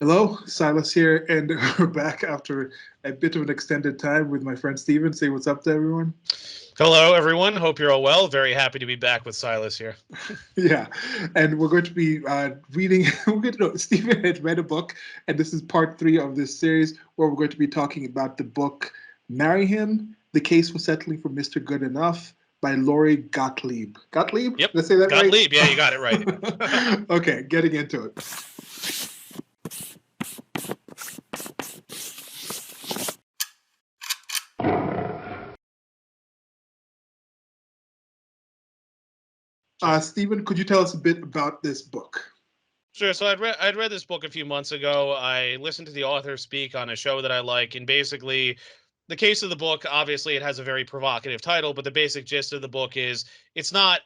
Hello, Silas here, and we're back after a bit of an extended time with my friend Steven. Say what's up to everyone. Hello, everyone. Hope you're all well. Very happy to be back with Silas here. Yeah, and we're going to be reading. Steven had read a book, and this is part three of this series where we're going to be talking about the book "Marry Him: The Case for Settling for Mr. Good Enough" by Lori Gottlieb. Gottlieb? Yep. Did I say that right? Gottlieb. Yeah, you got it right. Okay, getting into it. Sure. Steven, could you tell us a bit about this book? Sure. So I'd read this book a few months ago. I listened to the author speak on a show that I like, and basically, the case of the book, obviously, it has a very provocative title, but the basic gist of the book is it's not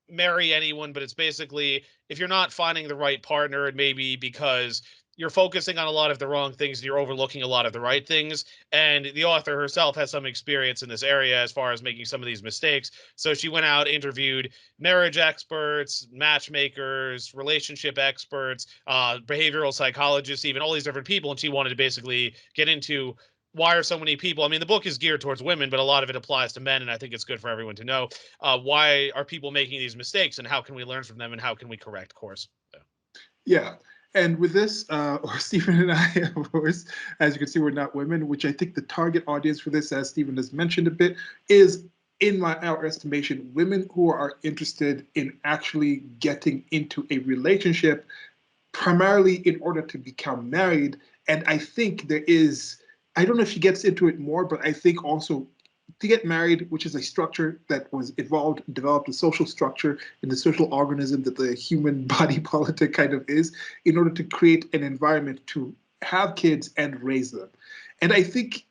marry anyone, but it's basically if you're not finding the right partner, it may be because you're focusing on a lot of the wrong things and you're overlooking a lot of the right things. And the author herself has some experience in this area as far as making some of these mistakes. So she went out, interviewed marriage experts, matchmakers, relationship experts, behavioral psychologists, even all these different people. And she wanted to basically get into why are so many people, I mean, the book is geared towards women, but a lot of it applies to men, and I think it's good for everyone to know why are people making these mistakes and how can we learn from them and how can we correct course. So. Yeah. And with this, or Stephen and I, of course, as you can see, we're not women, which I think the target audience for this, as Stephen has mentioned a bit, is, in our estimation, women who are interested in actually getting into a relationship, primarily in order to become married. And I think there is, I don't know if she gets into it more, but I think also to get married, which is a structure that was evolved, developed a social structure in the social organism that the human body politic kind of is, in order to create an environment to have kids and raise them. And I think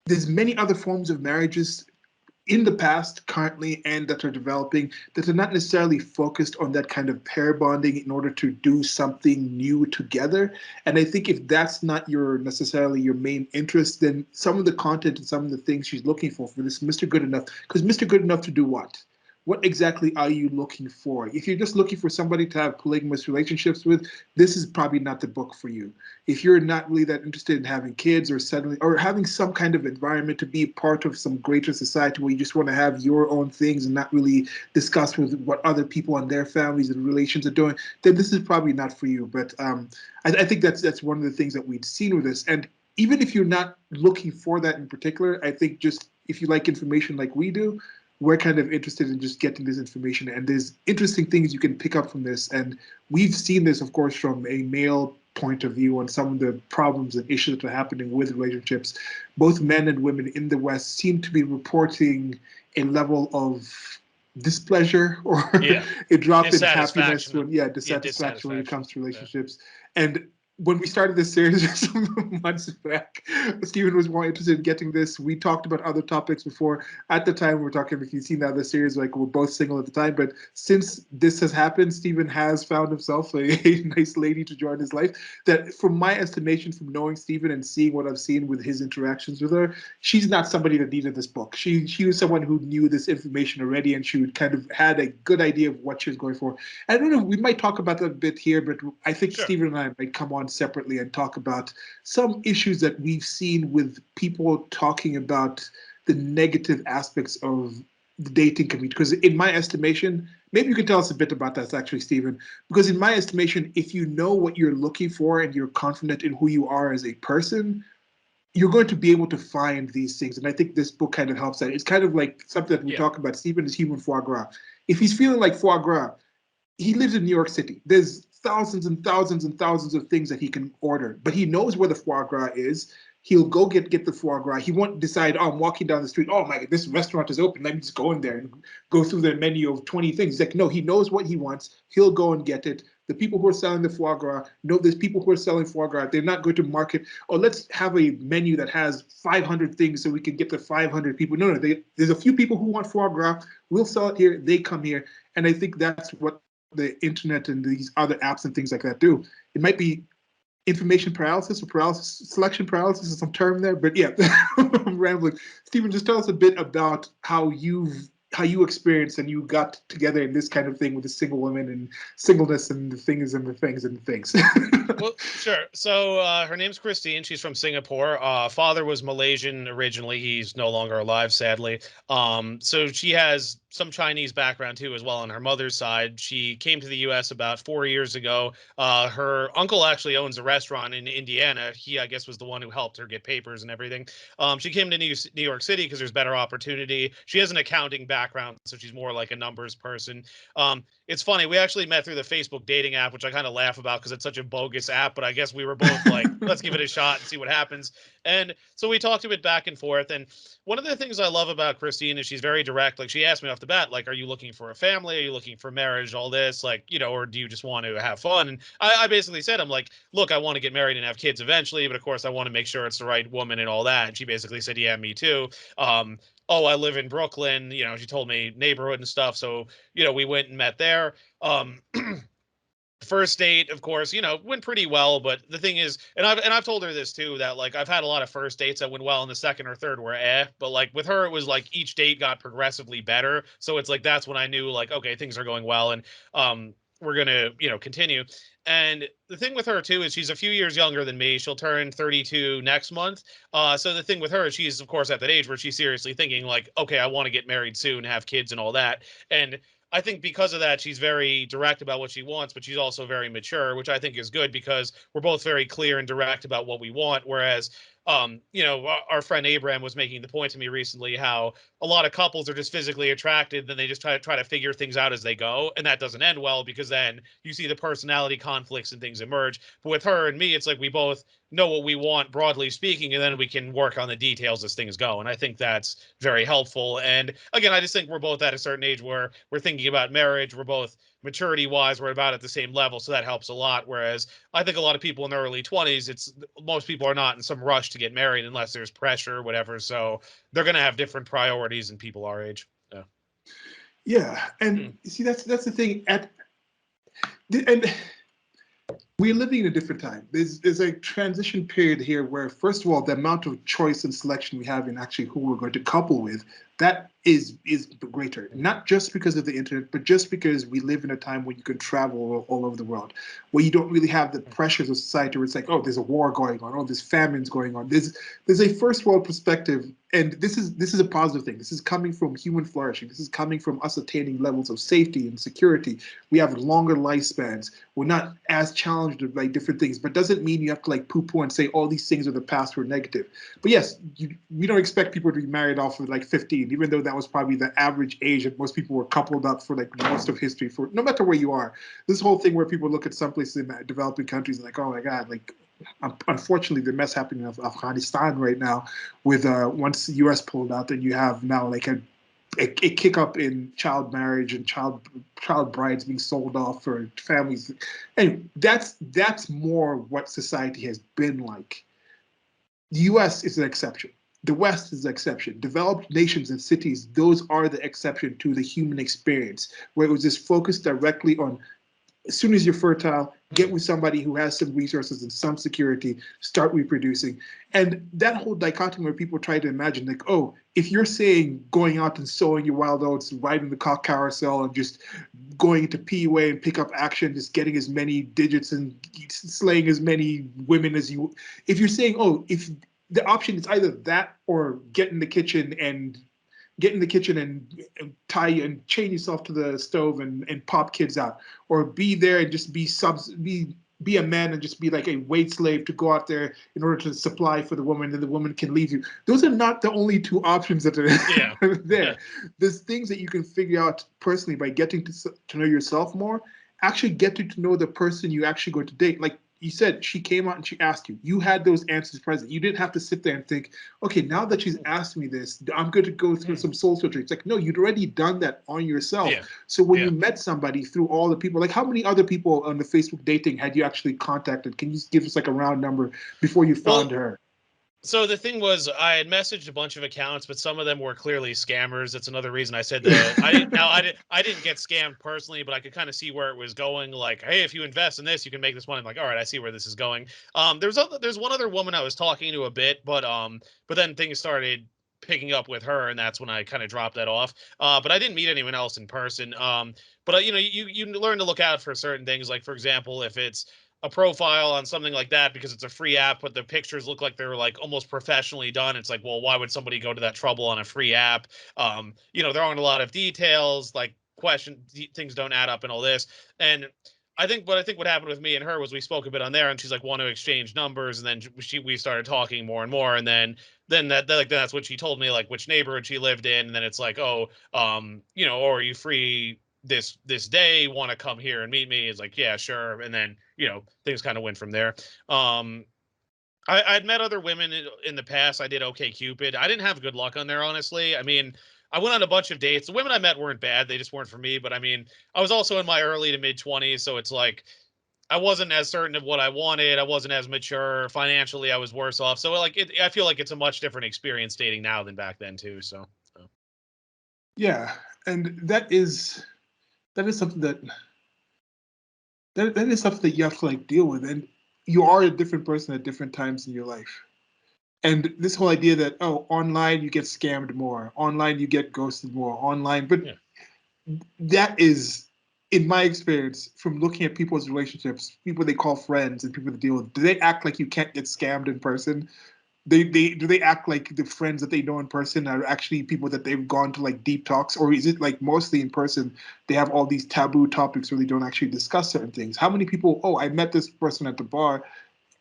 there's many other forms of marriages in the past, currently, and that are developing that are not necessarily focused on that kind of pair bonding in order to do something new together. And I think if that's not your necessarily your main interest, then some of the content and some of the things she's looking for this Mr. Good Enough, because Mr. Good Enough to do what? What exactly are you looking for? If you're just looking for somebody to have polygamous relationships with, this is probably not the book for you. If you're not really that interested in having kids or settling or having some kind of environment to be part of some greater society where you just want to have your own things and not really discuss with what other people and their families and relations are doing, then this is probably not for you. But I think that's one of the things that we've seen with this. And even if you're not looking for that in particular, I think just if you like information like we do, we're kind of interested in just getting this information. And there's interesting things you can pick up from this. And we've seen this, of course, from a male point of view on some of the problems and issues that are happening with relationships. Both men and women in the West seem to be reporting a level of displeasure or Yeah. a drop in happiness Dissatisfaction. when, yeah, Yeah, dissatisfaction when it dissatisfaction. comes to Yeah. relationships. And when we started this series some months back, Stephen was more interested in getting this. We talked about other topics before. At the time, we were talking, if you've seen the other series, like we're both single at the time. But since this has happened, Stephen has found himself a nice lady to join his life. That, from my estimation, from knowing Stephen and seeing what I've seen with his interactions with her, she's not somebody that needed this book. She was someone who knew this information already, and she would kind of had a good idea of what she was going for. I don't know. We might talk about that a bit here, but I think Sure. Stephen and I might come on separately and talk about some issues that we've seen with people talking about the negative aspects of the dating community. Because in my estimation, maybe you can tell us a bit about that, actually, Stephen. Because in my estimation, if you know what you're looking for and you're confident in who you are as a person, you're going to be able to find these things. And I think this book kind of helps that. It's kind of like something that we Yeah. talk about. Stephen is human foie gras. If he's feeling like foie gras, he lives in New York City. There's thousands and thousands and thousands of things that he can order, but he knows where the foie gras is. He'll go get the foie gras. He won't decide, oh, I'm walking down the street. Oh my God, this restaurant is open. Let me just go in there and go through the menu of 20 things. He's like, no, he knows what he wants. He'll go and get it. The people who are selling the foie gras know there's people who are selling foie gras. They're not going to market, oh, let's have a menu that has 500 things so we can get the 500 people. No, no, there's a few people who want foie gras. We'll sell it here. They come here. And I think that's what the internet and these other apps and things like that do. It might be information paralysis or paralysis, selection paralysis is some term there, but yeah, I'm rambling. Stephen, just tell us a bit about how you've how you experienced and you got together in this kind of thing with a single woman and singleness and the things and the things and the things. Well, sure. So her name's Christine. She's from Singapore. Father was Malaysian originally. He's no longer alive, sadly. So she has some Chinese background too, as well on her mother's side. She came to the U.S. about 4 years ago. Her uncle actually owns a restaurant in Indiana. He, I guess, was the one who helped her get papers and everything. She came to New York City because there's better opportunity. She has an accounting background, so she's more like a numbers person. It's funny. We actually met through the Facebook dating app, which I kind of laugh about because it's such a bogus app. But I guess we were both like, let's give it a shot and see what happens. And so we talked a bit back and forth. And one of the things I love about Christine is she's very direct. Like she asked me off the bat, like, are you looking for a family? Are you looking for marriage? All this, like, or do you just want to have fun? And I basically said, I'm like, look, I want to get married and have kids eventually, but of course I want to make sure it's the right woman and all that. And she basically said, yeah, me too. Oh, I live in Brooklyn. She told me neighborhood and stuff. So, we went and met there. Um, First date, of course, went pretty well. But the thing is, and I've told her this too, that like I've had a lot of first dates that went well, and the second or third were but like with her, it was like each date got progressively better. So it's like that's when I knew like, okay, things are going well, and we're gonna continue. And the thing with her too is she's a few years younger than me. She'll turn 32 next month. So the thing with her, she's of course at that age where she's seriously thinking like, okay, I want to get married soon, have kids and all that. And I think because of that, she's very direct about what she wants, but she's also very mature, which I think is good because we're both very clear and direct about what we want. Whereas, our friend Abraham was making the point to me recently how a lot of couples are just physically attracted, then they just try to figure things out as they go, and that doesn't end well because then you see the personality conflicts and things emerge. But with her and me, it's like we both know what we want broadly speaking, and then we can work on the details as things go. And I think that's very helpful. And again, I just think we're both at a certain age where we're thinking about marriage. We're both maturity wise, we're about at the same level. So that helps a lot. Whereas I think a lot of people in their early 20s, most people are not in some rush to get married unless there's pressure or whatever. So they're going to have different priorities than people our age. Yeah. Yeah, and see that's the thing and we're living in a different time. There's a transition period here where, first of all, the amount of choice and selection we have in actually who we're going to couple with, that is greater. Not just because of the internet, but just because we live in a time where you can travel all over the world, where you don't really have the pressures of society where it's like, oh, there's a war going on, oh, there's famines going on. There's a first world perspective, and this is a positive thing. This is coming from human flourishing. This is coming from us attaining levels of safety and security. We have longer lifespans. We're not as challenged with like different things, but doesn't mean you have to like poo-poo and say all these things are the past were negative. But yes, we don't expect people to be married off of like 15, even though that was probably the average age that most people were coupled up for like most of history, for no matter where you are. This whole thing where people look at some places in developing countries and like, oh my God, like unfortunately the mess happening in Afghanistan right now with once the US pulled out, then you have now like a kick up in child marriage and child brides being sold off for families. And that's more what society has been like. The US is an exception. The West is the exception. Developed nations and cities, those are the exception to the human experience, where it was just focused directly on as soon as you're fertile, get with somebody who has some resources and some security, start reproducing. And that whole dichotomy where people try to imagine, like, oh, if you're saying going out and sowing your wild oats, riding the cock carousel, and just going into PUA and pick up action, just getting as many digits and slaying as many women as you, if you're saying, oh, if the option is either that or get in the kitchen and tie and chain yourself to the stove and pop kids out, or be there and just be a man and just be like a wait slave to go out there in order to supply for the woman, and the woman can leave you. Those are not the only two options that are there. Yeah. There's things that you can figure out personally by getting to know yourself more, actually getting to know the person you actually going to date. Like you said, she came out and she asked you. You had those answers present. You didn't have to sit there and think, okay, now that she's asked me this, I'm going to go through some soul searching. It's like, no, you'd already done that on yourself. Yeah. So when you met somebody through all the people, like how many other people on the Facebook dating had you actually contacted? Can you just give us like a round number before you found Well, her? so the thing was, I had messaged a bunch of accounts, but some of them were clearly scammers. That's another reason I said that I didn't get scammed personally, but I could kind of see where it was going. Like, hey, if you invest in this, you can make this money. I'm like, all right, I see where this is going. There's one other woman I was talking to a bit, but then things started picking up with her, and that's when I kind of dropped that off. But I didn't meet anyone else in person. But you learn to look out for certain things, like for example, if it's a profile on something like that because it's a free app, but the pictures look like they're like almost professionally done. It's like, well, why would somebody go to that trouble on a free app? There aren't a lot of details, like things don't add up and all this. And I think what happened with me and her was we spoke a bit on there, and she's like, want to exchange numbers, and then we started talking more and more, and then that's what she told me, like which neighborhood she lived in, and then it's like, oh, or are you free this day, want to come here and meet me? It's like, yeah, sure. And then things kind of went from there. I'd met other women in the past. I did okay Cupid. I didn't have good luck on there, honestly. I mean, I went on a bunch of dates. The women I met weren't bad, they just weren't for me. But I mean, I was also in my early to mid 20s, so it's like I wasn't as certain of what I wanted. I wasn't as mature financially. I was worse off. So like I feel like it's a much different experience dating now than back then too. So. Yeah, and that is something that is something that you have to like deal with, and you are a different person at different times in your life. And this whole idea that, oh, online you get scammed more, online you get ghosted more, online, but Yeah. that is, in my experience, from looking at people's relationships, people they call friends and people they deal with, do they act like you can't get scammed in person? They do they act like the friends that they know in person are actually people that they've gone to like deep talks, or is it like mostly in person they have all these taboo topics where they don't actually discuss certain things? How many people, oh, I met this person at the bar,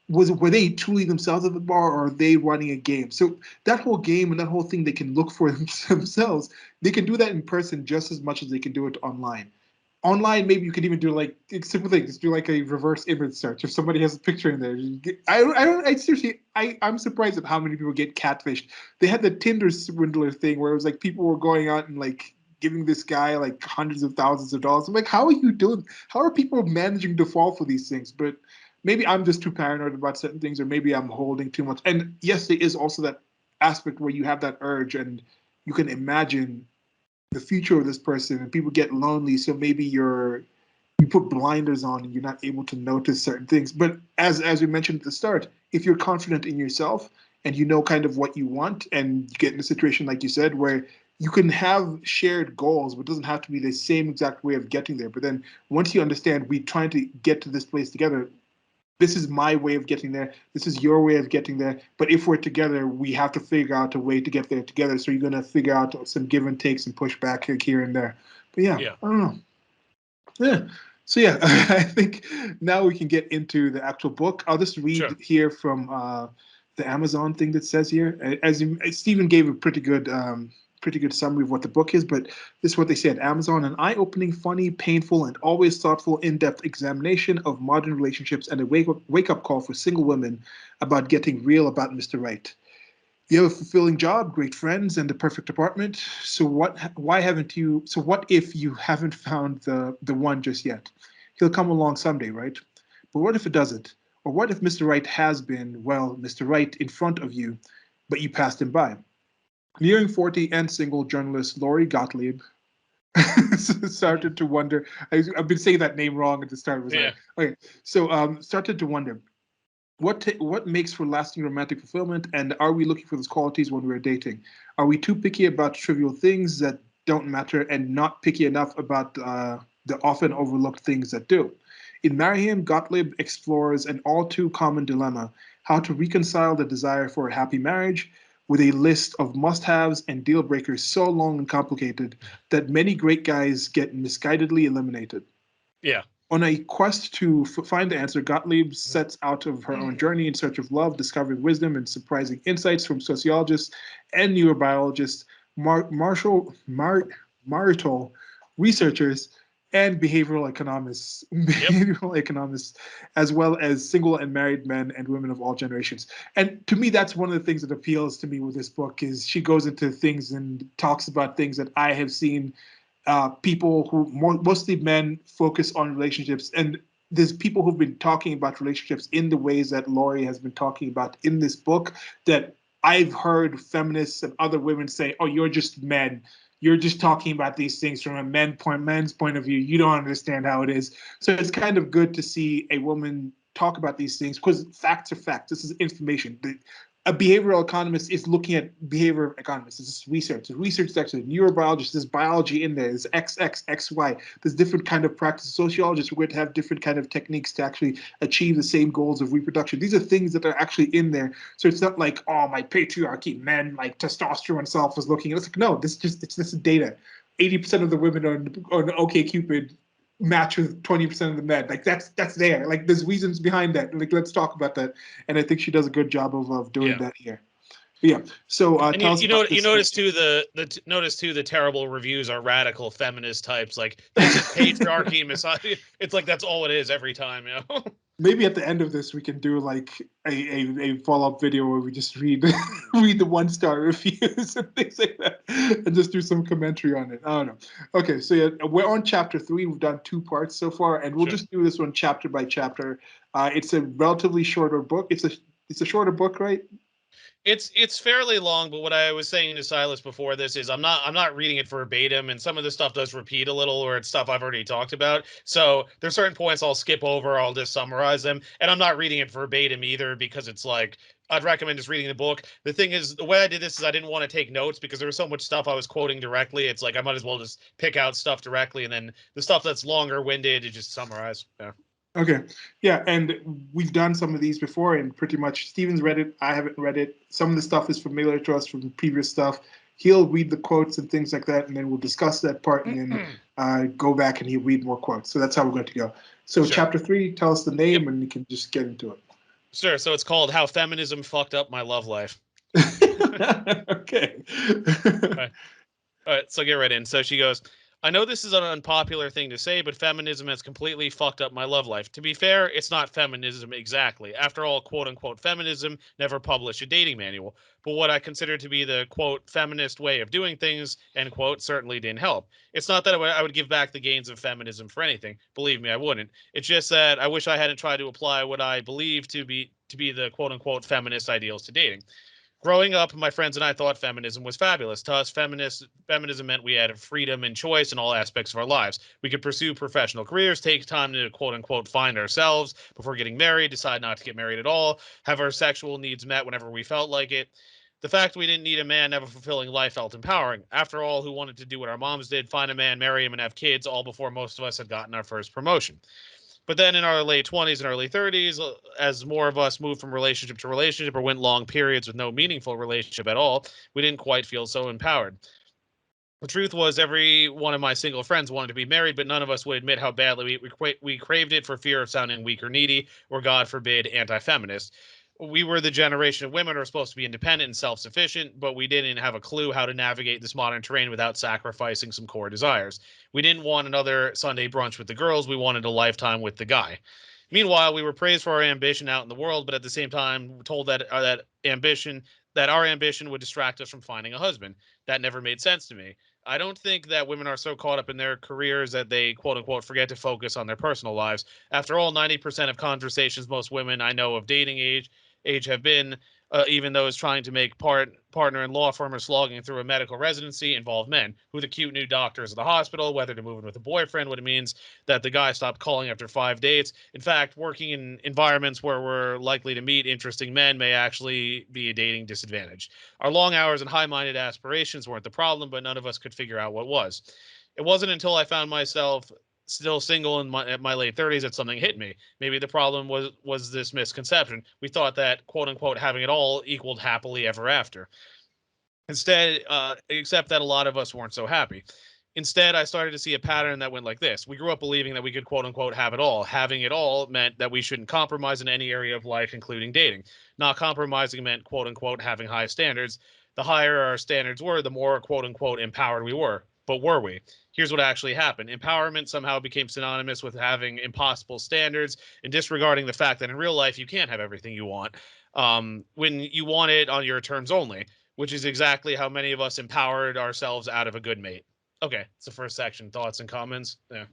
were they truly themselves at the bar, or are they running a game? So that whole game and that whole thing they can look for themselves, they can do that in person just as much as they can do it online. Online, maybe you could even do like simple things. Do like a reverse image search. If somebody has a picture in there, I seriously, I'm surprised at how many people get catfished. They had the Tinder swindler thing where it was like people were going out and like giving this guy like hundreds of thousands of dollars. I'm like, how are you doing? How are people managing to fall for these things? But maybe I'm just too paranoid about certain things, or maybe I'm holding too much. And yes, there is also that aspect where you have that urge and you can imagine the future of this person, and people get lonely, so maybe you put blinders on and you're not able to notice certain things. But as we mentioned at the start, if you're confident in yourself and you know kind of what you want, and you get in a situation like you said where you can have shared goals, but it doesn't have to be the same exact way of getting there. But then once you understand we trying to get to this place together, this is my way of getting there, this is your way of getting there, but if we're together we have to figure out a way to get there together. So you're going to figure out some give and takes and push back here and there. But yeah, Yeah. I don't know. Yeah. So yeah, I think now we can get into the actual book. I'll just read Sure. here from the Amazon thing that says here. Stephen gave a pretty good summary of what the book is, but this is what they said: Amazon, an eye-opening, funny, painful, and always thoughtful, in-depth examination of modern relationships and a wake-up call for single women about getting real about Mr. Right. You have a fulfilling job, great friends, and the perfect apartment. So what? Why haven't you? So what if you haven't found the one just yet? He'll come along someday, right? But what if it doesn't? Or what if Mr. Right has been, well, Mr. Right in front of you, but you passed him by? Nearing 40 and single journalist Lori Gottlieb Mhm. started to wonder. I've been saying that name wrong at the start. Was Yeah. like, okay, so started to wonder what makes for lasting romantic fulfillment, and are we looking for those qualities when we're dating? Are we too picky about trivial things that don't matter and not picky enough about the often overlooked things that do? In Marry Him, Gottlieb explores an all too common dilemma: how to reconcile the desire for a happy marriage with a list of must haves and deal breakers so long and complicated that many great guys get misguidedly eliminated. Yeah. On a quest to find the answer, Gottlieb sets out of her own journey in search of love, discovering wisdom and surprising insights from sociologists and neurobiologists, marital researchers, and Yep. behavioral economists, as well as single and married men and women of all generations. And to me, that's one of the things that appeals to me with this book is she goes into things and talks about things that I have seen people who mostly men focus on relationships, and there's people who've been talking about relationships in the ways that Laurie has been talking about in this book that I've heard feminists and other women say, "Oh, you're just men. You're just talking about these things from a man's point of view. You don't understand how it is." So it's kind of good to see a woman talk about these things because facts are facts. This is information. a behavioral economist is looking at behavioral economists. It's research. The research is actually neurobiologist. There's biology in there. There's XX, XY. There's different kind of practice. Sociologists are going to have different kind of techniques to actually achieve the same goals of reproduction. These are things that are actually in there. So it's not like, oh, my patriarchy, men, like testosterone self is looking. It's like, no, this is data. 80% of the women on OkCupid match with 20% of the men. Like that's there. Like there's reasons behind that. Like let's talk about that. And I think she does a good job of doing Yeah. that here. But yeah. So And tell us about you this. notice too the terrible reviews are radical feminist types. Like this is patriarchy, misogyny. It's like that's all it is every time, you know. Maybe at the end of this we can do like a follow-up video where we just read read the 1-star reviews and things like that, and just do some commentary on it. I don't know. Okay, so yeah, we're on chapter 3. We've done 2 parts so far, and we'll Sure. just do this one chapter by chapter. It's a relatively shorter book. It's a shorter book, right? It's fairly long, but what I was saying to Silas before this is I'm not reading it verbatim, and some of the stuff does repeat a little, or it's stuff I've already talked about. So there's certain points I'll skip over, I'll just summarize them, and I'm not reading it verbatim either because it's like I'd recommend just reading the book. The thing is, the way I did this is I didn't want to take notes because there was so much stuff I was quoting directly. It's like I might as well just pick out stuff directly, and then the stuff that's longer winded to just summarize. Yeah. Okay. Yeah, and we've done some of these before, and pretty much Steven's read it. I haven't read it. Some of the stuff is familiar to us from the previous stuff. He'll read the quotes and things like that, and then we'll discuss that part, and then go back and he'll read more quotes. So that's how we're going to go. So Sure. chapter 3, tell us the Yep. name, and you can just get into it. Sure. So it's called How Feminism Fucked Up My Love Life. Okay. All right, so get right in. So she goes, I know this is an unpopular thing to say, but feminism has completely fucked up my love life. To be fair, it's not feminism exactly. After all, quote unquote feminism never published a dating manual. But what I consider to be the quote feminist way of doing things, end quote, certainly didn't help. It's not that I would give back the gains of feminism for anything. Believe me, I wouldn't. It's just that I wish I hadn't tried to apply what I believe to be the quote unquote feminist ideals to dating. Growing up, my friends and I thought feminism was fabulous. To us, feminism meant we had freedom and choice in all aspects of our lives. We could pursue professional careers, take time to quote unquote find ourselves before getting married, decide not to get married at all, have our sexual needs met whenever we felt like it. The fact we didn't need a man never fulfilling life felt empowering. After all, who wanted to do what our moms did, find a man, marry him, and have kids, all before most of us had gotten our first promotion. But then in our late 20s and early 30s, as more of us moved from relationship to relationship or went long periods with no meaningful relationship at all, we didn't quite feel so empowered. The truth was, every one of my single friends wanted to be married, but none of us would admit how badly we craved it for fear of sounding weak or needy, or God forbid, anti feminist. We were the generation of women who are supposed to be independent and self sufficient, but we didn't have a clue how to navigate this modern terrain without sacrificing some core desires. We didn't want another Sunday brunch with the girls, we wanted a lifetime with the guy. Meanwhile, we were praised for our ambition out in the world, but at the same time, told that our ambition would distract us from finding a husband. That never made sense to me. I don't think that women are so caught up in their careers that they quote unquote forget to focus on their personal lives. After all, 90% of conversations most women I know of dating age have been, even those trying to make partner in law firm or slogging through a medical residency, involve men who the cute new doctors at the hospital, whether to move in with a boyfriend, what it means that the guy stopped calling after 5 dates. In fact, working in environments where we're likely to meet interesting men may actually be a dating disadvantage. Our long hours and high-minded aspirations weren't the problem, but none of us could figure out what was. It wasn't until I found myself still single at my late 30s that something hit me. Maybe the problem was this misconception. We thought that quote unquote having it all equaled happily ever after. Instead, except that a lot of us weren't so happy. Instead, I started to see a pattern that went like this. We grew up believing that we could quote unquote have it all. Having it all meant that we shouldn't compromise in any area of life, including dating. Not compromising meant quote unquote having high standards. The higher our standards were, the more quote unquote empowered we were. But were we? Here's what actually happened. Empowerment somehow became synonymous with having impossible standards and disregarding the fact that in real life you can't have everything you want when you want it on your terms only, which is exactly how many of us empowered ourselves out of a good mate. Okay, it's the first section. Thoughts and comments? Yeah.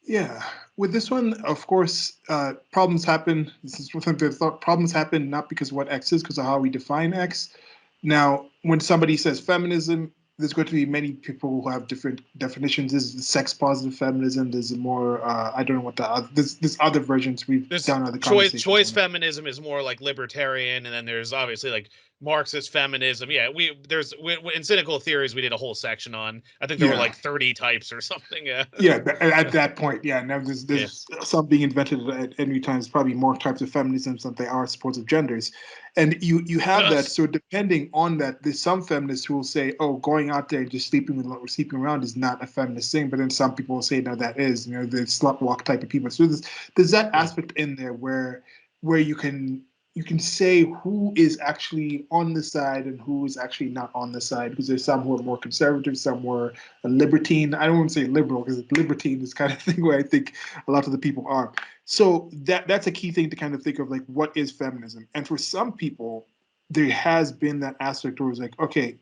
Yeah, with this one, of course, problems happen. This is what the thought. Problems happen not because of what X is, because of how we define X. Now, when somebody says feminism, there's going to be many people who have different definitions. There's sex positive feminism. There's more. I don't know what the there's other versions. We've There's down other conversations choice on it. feminism is more like libertarian, and then there's obviously like Marxist feminism. Yeah, in cynical theories we did a whole section on. I think there were Yeah, like 30 types or something. Yeah, yeah. At that point, yeah. Now yeah. there's some being invented at any time. There's probably more types of feminisms than there are supportive genders, and you have that. So depending on that, there's some feminists who will say, oh, going out there and just sleeping around is not a feminist thing. But then some people will say, no, that is. The slut walk type of people. So there's that Yeah. aspect in there where you can say who is actually on the side and who is actually not on the side, because there's some who are more conservative, some who are a libertine. I don't want to say liberal, because libertine is kind of thing where I think a lot of the people are. So that's a key thing to kind of think of, like, what is feminism? And for some people, there has been that aspect where it's like, okay,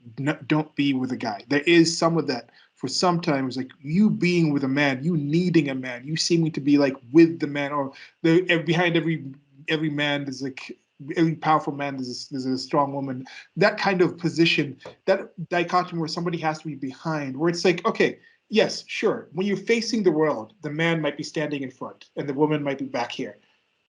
don't be with a guy. There is some of that. For sometimes, like, you being with a man, you needing a man, you seeming to be like with the man, or behind every man there's like every powerful man there's a strong woman. That kind of position, that dichotomy where somebody has to be behind, where it's like, okay, yes, sure, when you're facing the world, the man might be standing in front and the woman might be back here.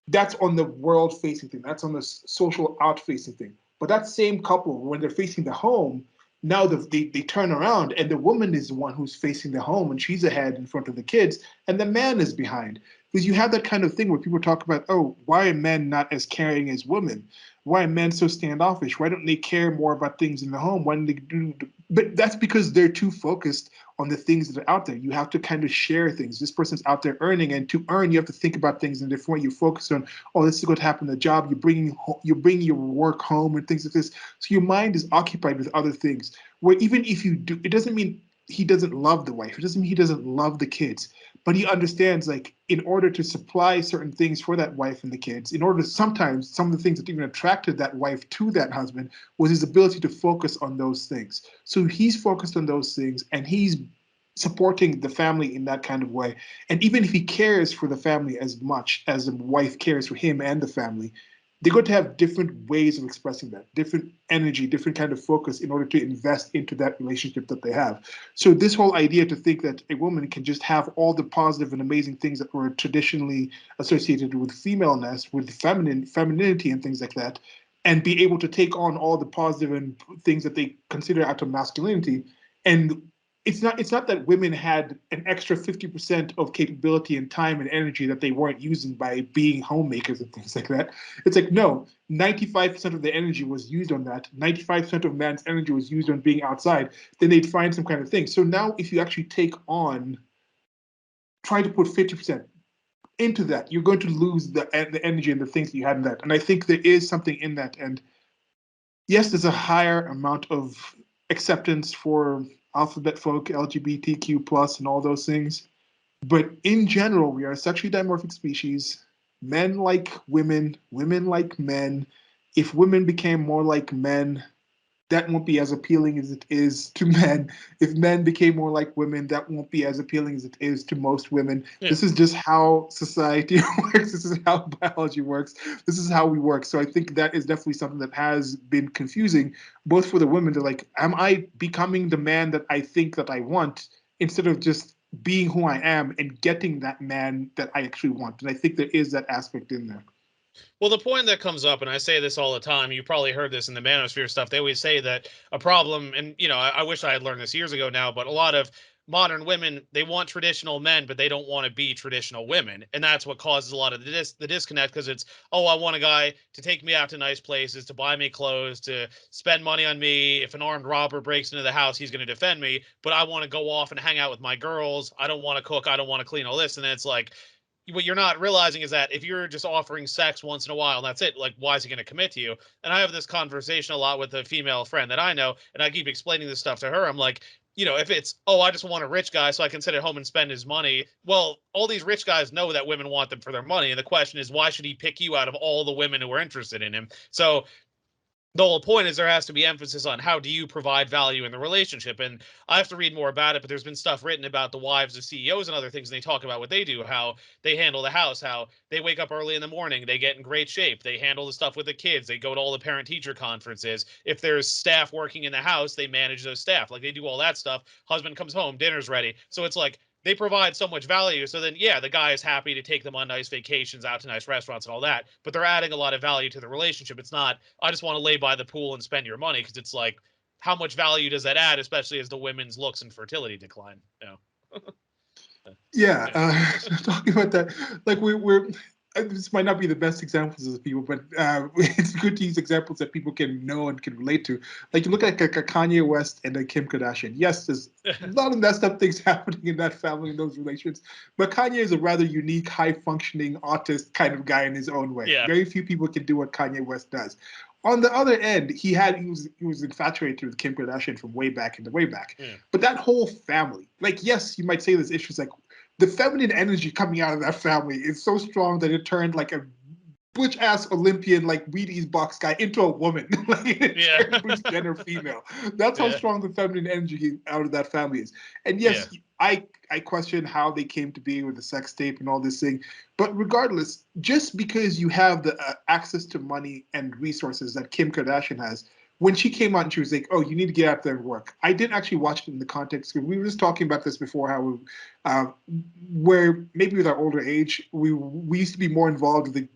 That's on the world facing thing. That's on the social out facing thing. But that same couple, when they're facing the home, now they turn around and the woman is the one who's facing the home and she's ahead in front of the kids and the man is behind. Because you have that kind of thing where people talk about, oh, why are men not as caring as women? Why are men so standoffish? Why don't they care more about things in the home? Why don't they do? But that's because they're too focused on the things that are out there. You have to kind of share things. This person's out there earning, and to earn, you have to think about things in a different way. You focus on, oh, this is going to happen in the job. You're bringing your work home and things like this. So your mind is occupied with other things. Where even if you do, it doesn't mean he doesn't love the wife. It doesn't mean he doesn't love the kids. But he understands, like, in order to supply certain things for that wife and the kids, in order to, sometimes some of the things that even attracted that wife to that husband was his ability to focus on those things. So he's focused on those things and he's supporting the family in that kind of way. And even if he cares for the family as much as the wife cares for him and the family, they're going to have different ways of expressing that, different energy, different kind of focus in order to invest into that relationship that they have. So this whole idea to think that a woman can just have all the positive and amazing things that were traditionally associated with femaleness, with femininity and things like that, and be able to take on all the positive and things that they consider out of masculinity. And it's not that women had an extra 50% of capability and time and energy that they weren't using by being homemakers and things like that. It's like, no, 95% of the energy was used on that. 95% of man's energy was used on being outside. Then they'd find some kind of thing. So now if you actually take on, try to put 50% into that, you're going to lose the energy and the things that you had in that. And I think there is something in that. And yes, there's a higher amount of acceptance for alphabet folk, LGBTQ plus, and all those things. But in general, we are a sexually dimorphic species. Men like women, women like men. If women became more like men, that won't be as appealing as it is to men. If men became more like women, that won't be as appealing as it is to most women. Yeah. This is just how society works. This is how biology works. This is how we work. So I think that is definitely something that has been confusing, both for the women. They're like, am I becoming the man that I think that I want, instead of just being who I am and getting that man that I actually want? And I think there is that aspect in there. Well, the point that comes up, and I say this all the time, you probably heard this in the manosphere stuff. They always say that a problem, and I wish I had learned this years ago now, but a lot of modern women, they want traditional men, but they don't want to be traditional women, and that's what causes a lot of the disconnect. Because it's, oh, I want a guy to take me out to nice places, to buy me clothes, to spend money on me. If an armed robber breaks into the house, he's going to defend me. But I want to go off and hang out with my girls. I don't want to cook. I don't want to clean all this. And then it's like, what you're not realizing is that if you're just offering sex once in a while, and that's it, like, why is he going to commit to you? And I have this conversation a lot with a female friend that I know, and I keep explaining this stuff to her. I'm like, if it's, oh, I just want a rich guy so I can sit at home and spend his money. Well, all these rich guys know that women want them for their money. And the question is, why should he pick you out of all the women who are interested in him? So the whole point is there has to be emphasis on how do you provide value in the relationship. And I have to read more about it, but there's been stuff written about the wives of CEOs and other things, and they talk about what they do, how they handle the house, how they wake up early in the morning, they get in great shape, they handle the stuff with the kids, they go to all the parent teacher conferences. If there's staff working in the house, they manage those staff. Like, they do all that stuff. Husband comes home, dinner's ready. So it's like they provide so much value. So then, yeah, the guy is happy to take them on nice vacations, out to nice restaurants and all that. But they're adding a lot of value to the relationship. It's not, I just want to lay by the pool and spend your money, because it's like, how much value does that add, especially as the women's looks and fertility decline? You know? Yeah, Yeah. talking about that, like we're this might not be the best examples of people, but it's good to use examples that people can know and can relate to. Like, you look at like a Kanye West and a Kim Kardashian. Yes, there's a lot of messed up things happening in that family, in those relations, but Kanye is a rather unique, high functioning artist kind of guy in his own way. Yeah. Very few people can do what Kanye West does. On the other end, he was infatuated with Kim Kardashian from way back in the way back. Yeah. But that whole family, like, yes, you might say there's issues like the feminine energy coming out of that family is so strong that it turned like a butch ass Olympian like Wheaties box guy into a woman. Like, it Yeah. turned Bruce Jenner female. That's how Yeah. strong the feminine energy out of that family is. And Yeah. yes, I question how they came to be with the sex tape and all this thing. But regardless, just because you have the access to money and resources that Kim Kardashian has, when she came out and she was like, "Oh, you need to get out there and work," I didn't actually watch it in the context. We were just talking about this before, how uh, where maybe with our older age, we used to be more involved with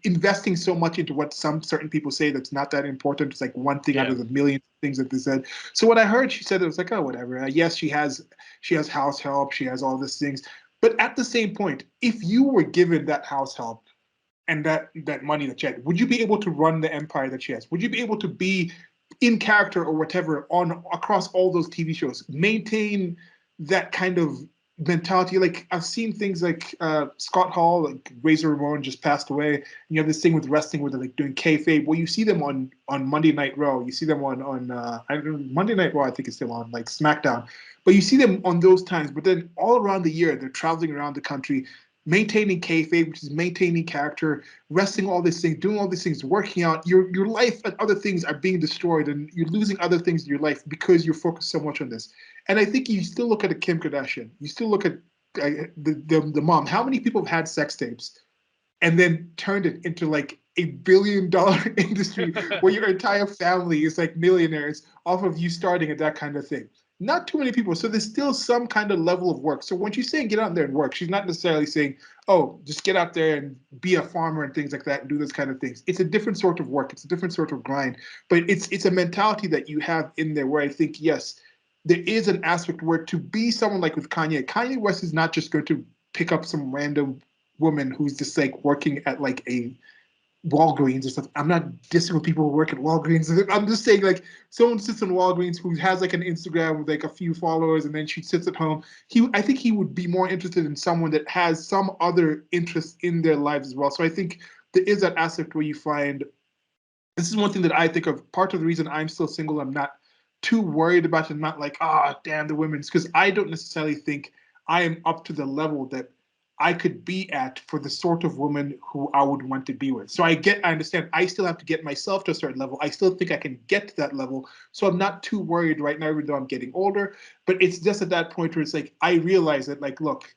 investing so much into what some certain people say that's not that important. It's like one thing out Yeah. of the million things that they said. So when I heard she said it, was like, oh, whatever. Yes, she has house help, she has all these things, but at the same point, if you were given that house help and that money that she had, would you be able to run the empire that she has? Would you be able to be in character or whatever on across all those TV shows, maintain that kind of mentality? Like, I've seen things like Scott Hall, like Razor Ramon just passed away. And you have this thing with wrestling where they're like doing kayfabe. Well, you see them on Monday Night Raw. You see them on I don't know, Monday Night Raw. I think it's still on like SmackDown. But you see them on those times. But then all around the year, they're traveling around the country, maintaining kayfabe, which is maintaining character, wrestling all these things, doing all these things, working out. Your life and other things are being destroyed, and you're losing other things in your life because you're focused so much on this. And I think you still look at a Kim Kardashian, you still look at the mom. How many people have had sex tapes and then turned it into like $1 billion industry where your entire family is like millionaires off of you starting at that kind of thing? Not too many people. So there's still some kind of level of work. So when she's saying get out there and work, she's not necessarily saying, oh, just get out there and be a farmer and things like that and do those kind of things. It's a different sort of work. It's a different sort of grind. But it's a mentality that you have in there where I think, yes, there is an aspect where to be someone like with Kanye West is not just going to pick up some random woman who's just like working at like a Walgreens or stuff. I'm not dissing with people who work at Walgreens. I'm just saying, like, someone sits in Walgreens who has like an Instagram with like a few followers, and then she sits at home. I think he would be more interested in someone that has some other interest in their lives as well. So I think there is that aspect where you find, this is one thing that I think of. Part of the reason I'm still single, I'm not too worried about it. I'm not like, ah, oh, damn the women's, because I don't necessarily think I am up to the level that I could be at for the sort of woman who I would want to be with. So I understand. I still have to get myself to a certain level. I still think I can get to that level. So I'm not too worried right now, even though I'm getting older. But it's just at that point where it's like I realize that, like, look,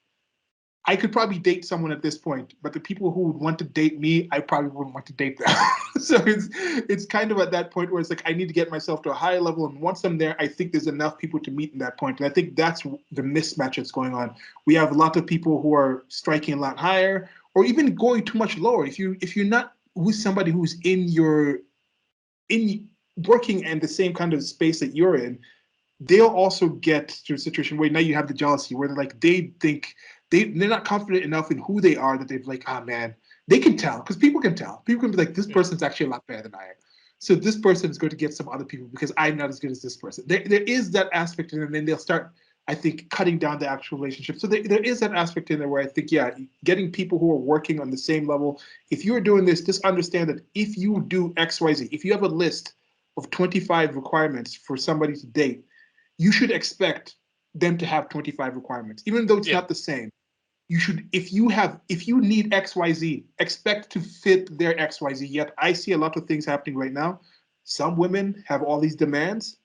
I could probably date someone at this point, but the people who would want to date me, I probably wouldn't want to date them. So it's kind of at that point where it's like I need to get myself to a higher level, and once I'm there, I think there's enough people to meet in that point. And I think that's the mismatch that's going on. We have a lot of people who are striking a lot higher, or even going too much lower. If you're not with somebody who's in working in the same kind of space that you're in, they'll also get to a situation where now you have the jealousy where they think they're not confident enough in who they are that they're like, ah, man, they can tell, because people can tell. People can be like, this Yeah. person's actually a lot better than I am. So this person is going to get some other people because I'm not as good as this person. There is that aspect in it, and then they'll start, I think, cutting down the actual relationship. So there is that aspect in there where I think, yeah, getting people who are working on the same level. If you're doing this, just understand that if you do X, Y, Z, if you have a list of 25 requirements for somebody to date, you should expect them to have 25 requirements, even though it's Yeah. not the same. You should, if you need XYZ, expect to fit their XYZ. Yet I see a lot of things happening right now. Some women have all these demands,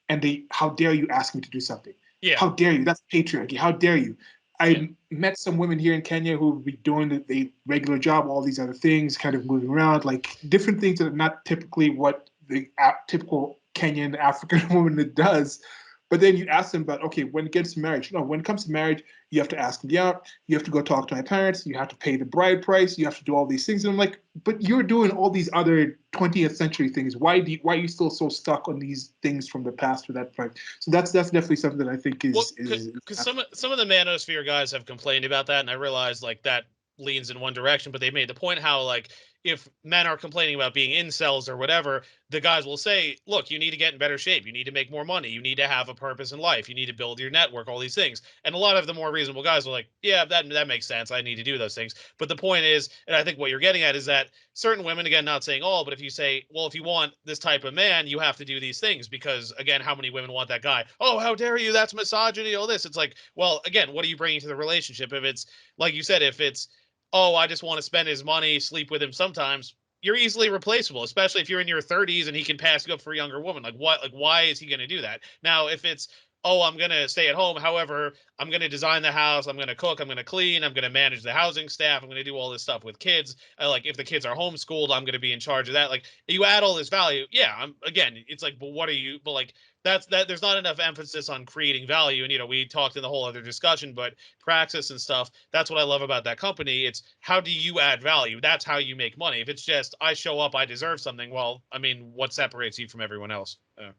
and how dare you ask me to do something? Yeah. How dare you? That's patriarchy. How dare you? Yeah. I met some women here in Kenya who would be doing the regular job, all these other things, kind of moving around, like different things that are not typically what the typical Kenyan African woman does. But then you ask them about, okay, when it gets to marriage, no, when it comes to marriage, you have to ask me out, you have to go talk to my parents, you have to pay the bride price, you have to do all these things. And I'm like, but you're doing all these other 20th century things. Why are you still so stuck on these things from the past for that part? So that's definitely something that I think Well, is because some of the manosphere guys have complained about that, and I realized like that leans in one direction, but they made the point how like if men are complaining about being incels or whatever, the guys will say, look, you need to get in better shape, you need to make more money, you need to have a purpose in life, you need to build your network, all these things. And a lot of the more reasonable guys are like, yeah, that makes sense, I need to do those things. But the point is, and I think what you're getting at is that certain women, again, not saying all, but if you say, well, if you want this type of man, you have to do these things, because again, how many women want that guy? Oh, how dare you, that's misogyny, all this. It's like, well, again, what are you bringing to the relationship? If it's like you said, if it's, oh, I just want to spend his money, sleep with him sometimes, you're easily replaceable, especially if you're in your 30s and he can pass you up for a younger woman. Like what? Like why is he going to do that? Now, if it's, oh, I'm going to stay at home, however, I'm going to design the house, I'm going to cook, I'm going to clean, I'm going to manage the housing staff, I'm going to do all this stuff with kids. Like if the kids are homeschooled, I'm going to be in charge of that. Like you add all this value, yeah. Again, it's like, but what are you? But like that there's not enough emphasis on creating value. And we talked in the whole other discussion, but praxis and stuff, that's what I love about that company. It's how do you add value? That's how you make money. If it's just I show up, I deserve something, well, I mean, what separates you from everyone else? Yeah.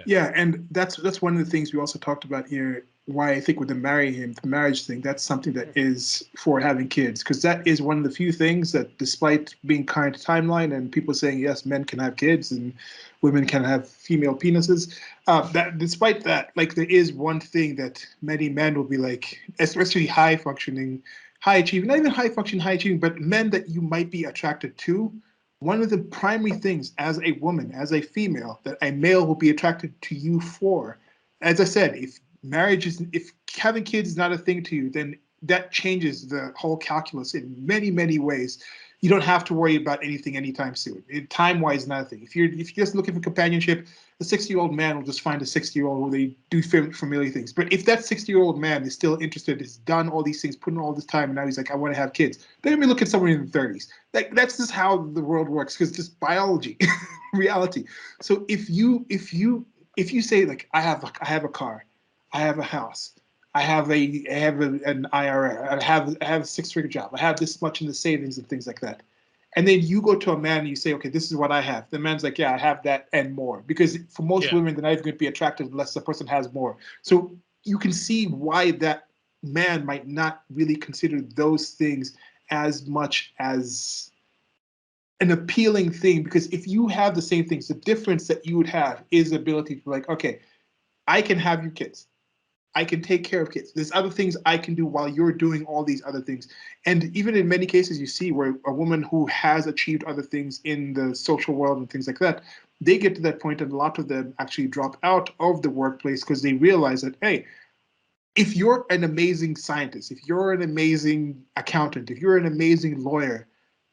Yeah, and that's one of the things we also talked about here. Why I think with the marriage thing, that's something that is for having kids, because that is one of the few things that, despite being kind to timeline and people saying yes, men can have kids and women can have female penises, that despite that, like there is one thing that many men will be like, especially high functioning, high achieving, not even high functioning, high achieving, but men that you might be attracted to, one of the primary things as a woman, as a female, that a male will be attracted to you for, as I said, if having kids is not a thing to you, then that changes the whole calculus in many, many ways. You don't have to worry about anything anytime soon. Time wise, not a thing. If you're just looking for companionship, a 60-year-old man will just find a 60-year-old where they do familiar things. But if that 60-year-old man is still interested, has done all these things, put in all this time, and now he's like, I want to have kids, they're gonna be looking somewhere in the 30s. Like that's just how the world works, because just biology, reality. So if you say like I have a car, I have a house, an IRA, I have a six-figure job, I have this much in the savings and things like that. And then you go to a man and you say, okay, this is what I have. The man's like, yeah, I have that and more. Because for most Yeah. women, they're not even going to be attracted unless the person has more. So you can see why that man might not really consider those things as much as an appealing thing. Because if you have the same things, the difference that you would have is the ability to, like, okay, I can have your kids. I can take care of kids. There's other things I can do while you're doing all these other things. And even in many cases, you see where a woman who has achieved other things in the social world and things like that, they get to that point, and a lot of them actually drop out of the workplace because they realize that, hey, if you're an amazing scientist, if you're an amazing accountant, if you're an amazing lawyer,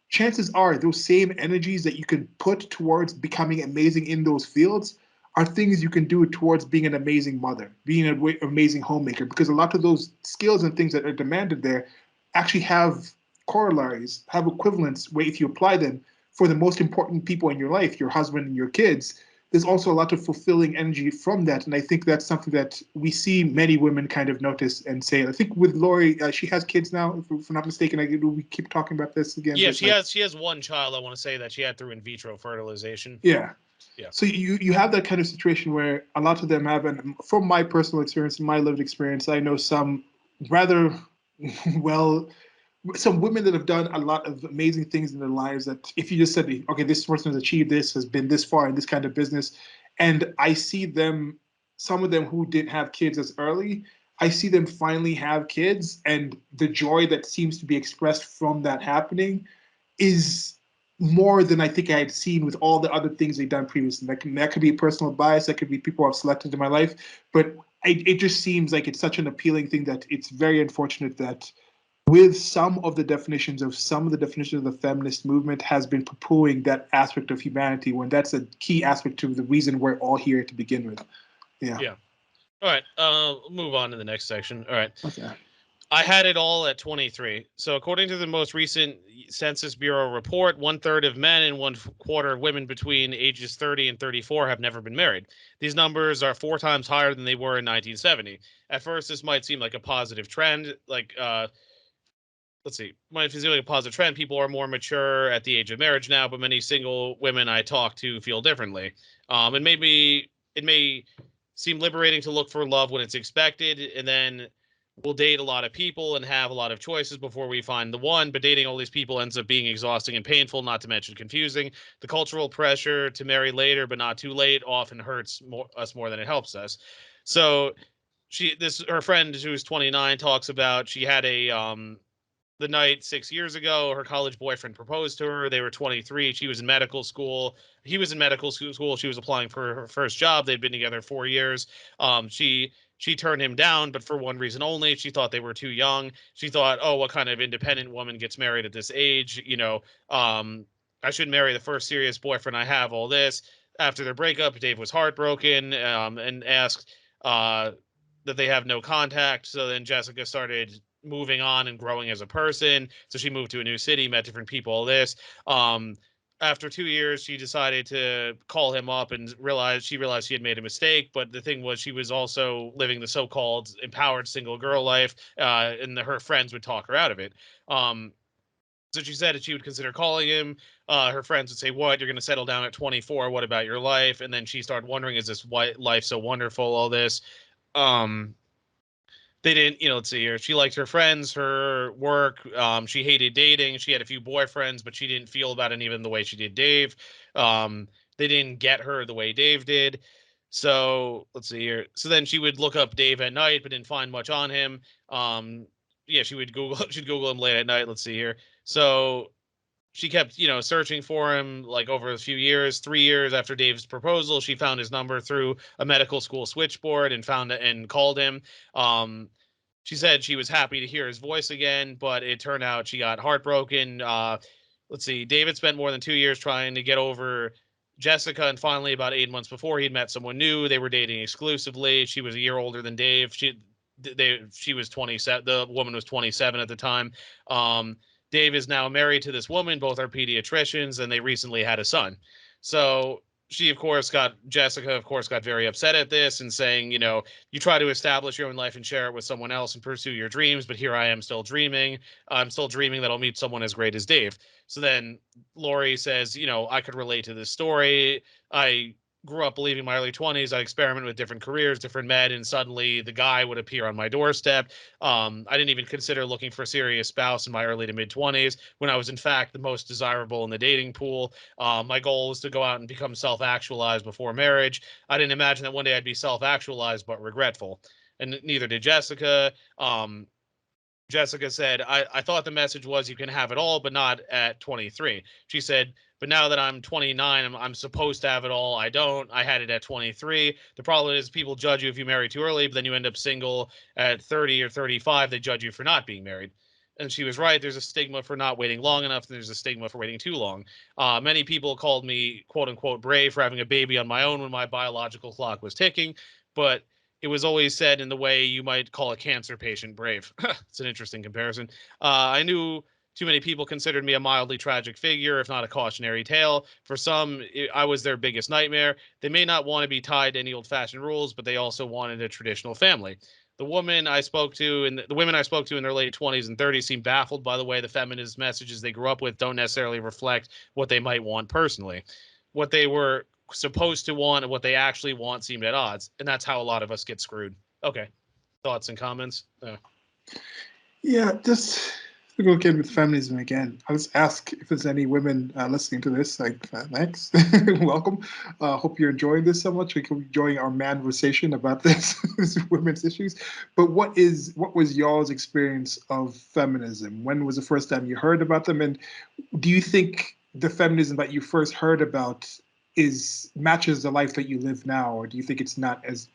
chances are those same energies that you can put towards becoming amazing in those fields are things you can do towards being an amazing mother, being an amazing homemaker, because a lot of those skills and things that are demanded there actually have corollaries, have equivalents where if you apply them for the most important people in your life, your husband and your kids, there's also a lot of fulfilling energy from that. And I think that's something that we see many women kind of notice and say. I think with Lori, she has kids now, if I'm not mistaken. We keep talking about this again, Yeah, but like, she has one child, I want to say, that she had through in vitro fertilization. yeah. Yeah. So you have that kind of situation where a lot of them have, and from my personal experience, my lived experience, I know some rather well, some women that have done a lot of amazing things in their lives that if you just said, okay, this person has achieved this, has been this far in this kind of business, and I see them, some of them who didn't have kids as early, I see them finally have kids, and the joy that seems to be expressed from that happening is more than I think I had seen with all the other things they've done previously. That could be personal bias, that could be people I've selected in my life, but it just seems like it's such an appealing thing that it's very unfortunate that with some of the definitions of the feminist movement has been poo-pooing that aspect of humanity when that's a key aspect to the reason we're all here to begin with. Yeah. Yeah. All right. Move on to the next section. All right. Okay. I had it all at 23. So, according to the most recent Census Bureau report, 1/3 of men and 1/4 of women between ages 30 and 34 have never been married. These numbers are 4 times higher than they were in 1970. At first, this might seem like a positive trend. Let's see, might seem like a positive trend. People are more mature at the age of marriage now, but many single women I talk to feel differently. And maybe it may seem liberating to look for love when it's expected, and then we'll date a lot of people and have a lot of choices before we find the one, but dating all these people ends up being exhausting and painful, not to mention confusing. The cultural pressure to marry later but not too late often hurts us more than it helps us. So her friend who's 29 talks about she had the night 6 years ago. Her college boyfriend proposed to her. They were 23. She was in medical school. He was in medical school. She was applying for her first job. They'd been together 4 years. She turned him down, but for one reason only. She thought they were too young. She thought, oh, what kind of independent woman gets married at this age? I should marry the first serious boyfriend I have. All this. After their breakup, Dave was heartbroken and asked that they have no contact. So then Jessica started moving on and growing as a person. So she moved to a new city, met different people, all this. Um, After 2 years, she decided to call him up and realized she had made a mistake. But the thing was, she was also living the so-called empowered single girl life, and her friends would talk her out of it. So she said that she would consider calling him. Her friends would say, "What? You're going to settle down at 24? What about your life?" And then she started wondering, "Is this life so wonderful? All this." Um, they didn't, let's see here. She liked her friends, her work. She hated dating. She had a few boyfriends, but she didn't feel about any of them the way she did Dave. They didn't get her the way Dave did. So let's see here. So then she would look up Dave at night, but didn't find much on him. Yeah, she'd Google him late at night. Let's see here. So she kept, searching for him like over a few years. 3 years after Dave's proposal, she found his number through a medical school switchboard and found it and called him. Um, she said she was happy to hear his voice again, but it turned out she got heartbroken. Let's see, David spent more than 2 years trying to get over Jessica, and finally, about 8 months before, he'd met someone new. They were dating exclusively. She was a year older than Dave. She was 27. The woman was 27 at the time. Um, Dave is now married to this woman. Both are pediatricians, and they recently had a son. So Jessica, of course, got very upset at this and saying, you try to establish your own life and share it with someone else and pursue your dreams, but here I am still dreaming. I'm still dreaming that I'll meet someone as great as Dave. So then Lori says, I could relate to this story. I grew up believing in my early 20s. I experimented with different careers, different men, and suddenly the guy would appear on my doorstep. I didn't even consider looking for a serious spouse in my early to mid 20s when I was, in fact, the most desirable in the dating pool. My goal was to go out and become self actualized before marriage. I didn't imagine that one day I'd be self actualized but regretful. And neither did Jessica. Jessica said, I thought the message was you can have it all, but not at 23. She said, but now that I'm 29, I'm supposed to have it all. I don't. I had it at 23. The problem is people judge you if you marry too early, but then you end up single at 30 or 35. They judge you for not being married. And she was right. There's a stigma for not waiting long enough. And there's a stigma for waiting too long. Many people called me, quote unquote, brave for having a baby on my own when my biological clock was ticking. But it was always said in the way you might call a cancer patient brave. It's an interesting comparison. I knew too many people considered me a mildly tragic figure, if not a cautionary tale. For some, I was their biggest nightmare. They may not want to be tied to any old-fashioned rules, but they also wanted a traditional family. The women I spoke to in their late 20s and 30s seemed baffled by the way the feminist messages they grew up with don't necessarily reflect what they might want personally. What they were supposed to want and what they actually want seemed at odds, and that's how a lot of us get screwed. Okay, thoughts and comments? Yeah, just to go again with feminism again. I'll just ask if there's any women listening to this. Like, thanks, welcome. Hope you're enjoying this so much. We can enjoying our MANversation about this women's issues. But what was y'all's experience of feminism? When was the first time you heard about them? And do you think the feminism that you first heard about matches the life that you live now, or do you think it's not as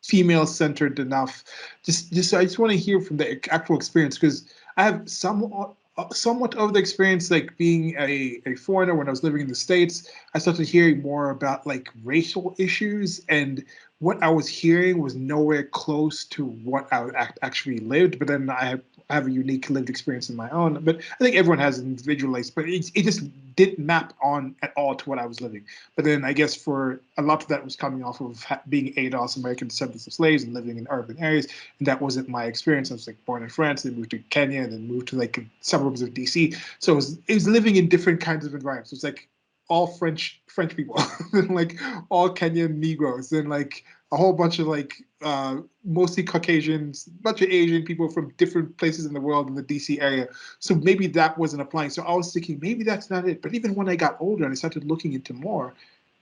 female centered enough? I just want to hear from the actual experience, because I have somewhat of the experience, like being a foreigner when I was living in the States. I started hearing more about like racial issues, and what I was hearing was nowhere close to what I would actually lived. But then I have a unique lived experience in my own. But I think everyone has an individualized, but it just didn't map on at all to what I was living. But then I guess for a lot of that was coming off of being ADOS, American descendants of slaves, and living in urban areas, and that wasn't my experience. I was like born in France, then moved to Kenya, and then moved to like suburbs of DC. So it was living in different kinds of environments. It was like all French people, and like all Kenyan Negroes, and like a whole bunch of like mostly Caucasians, bunch of Asian people from different places in the world in the DC area. So maybe that wasn't applying. So I was thinking maybe that's not it. But even when I got older and I started looking into more,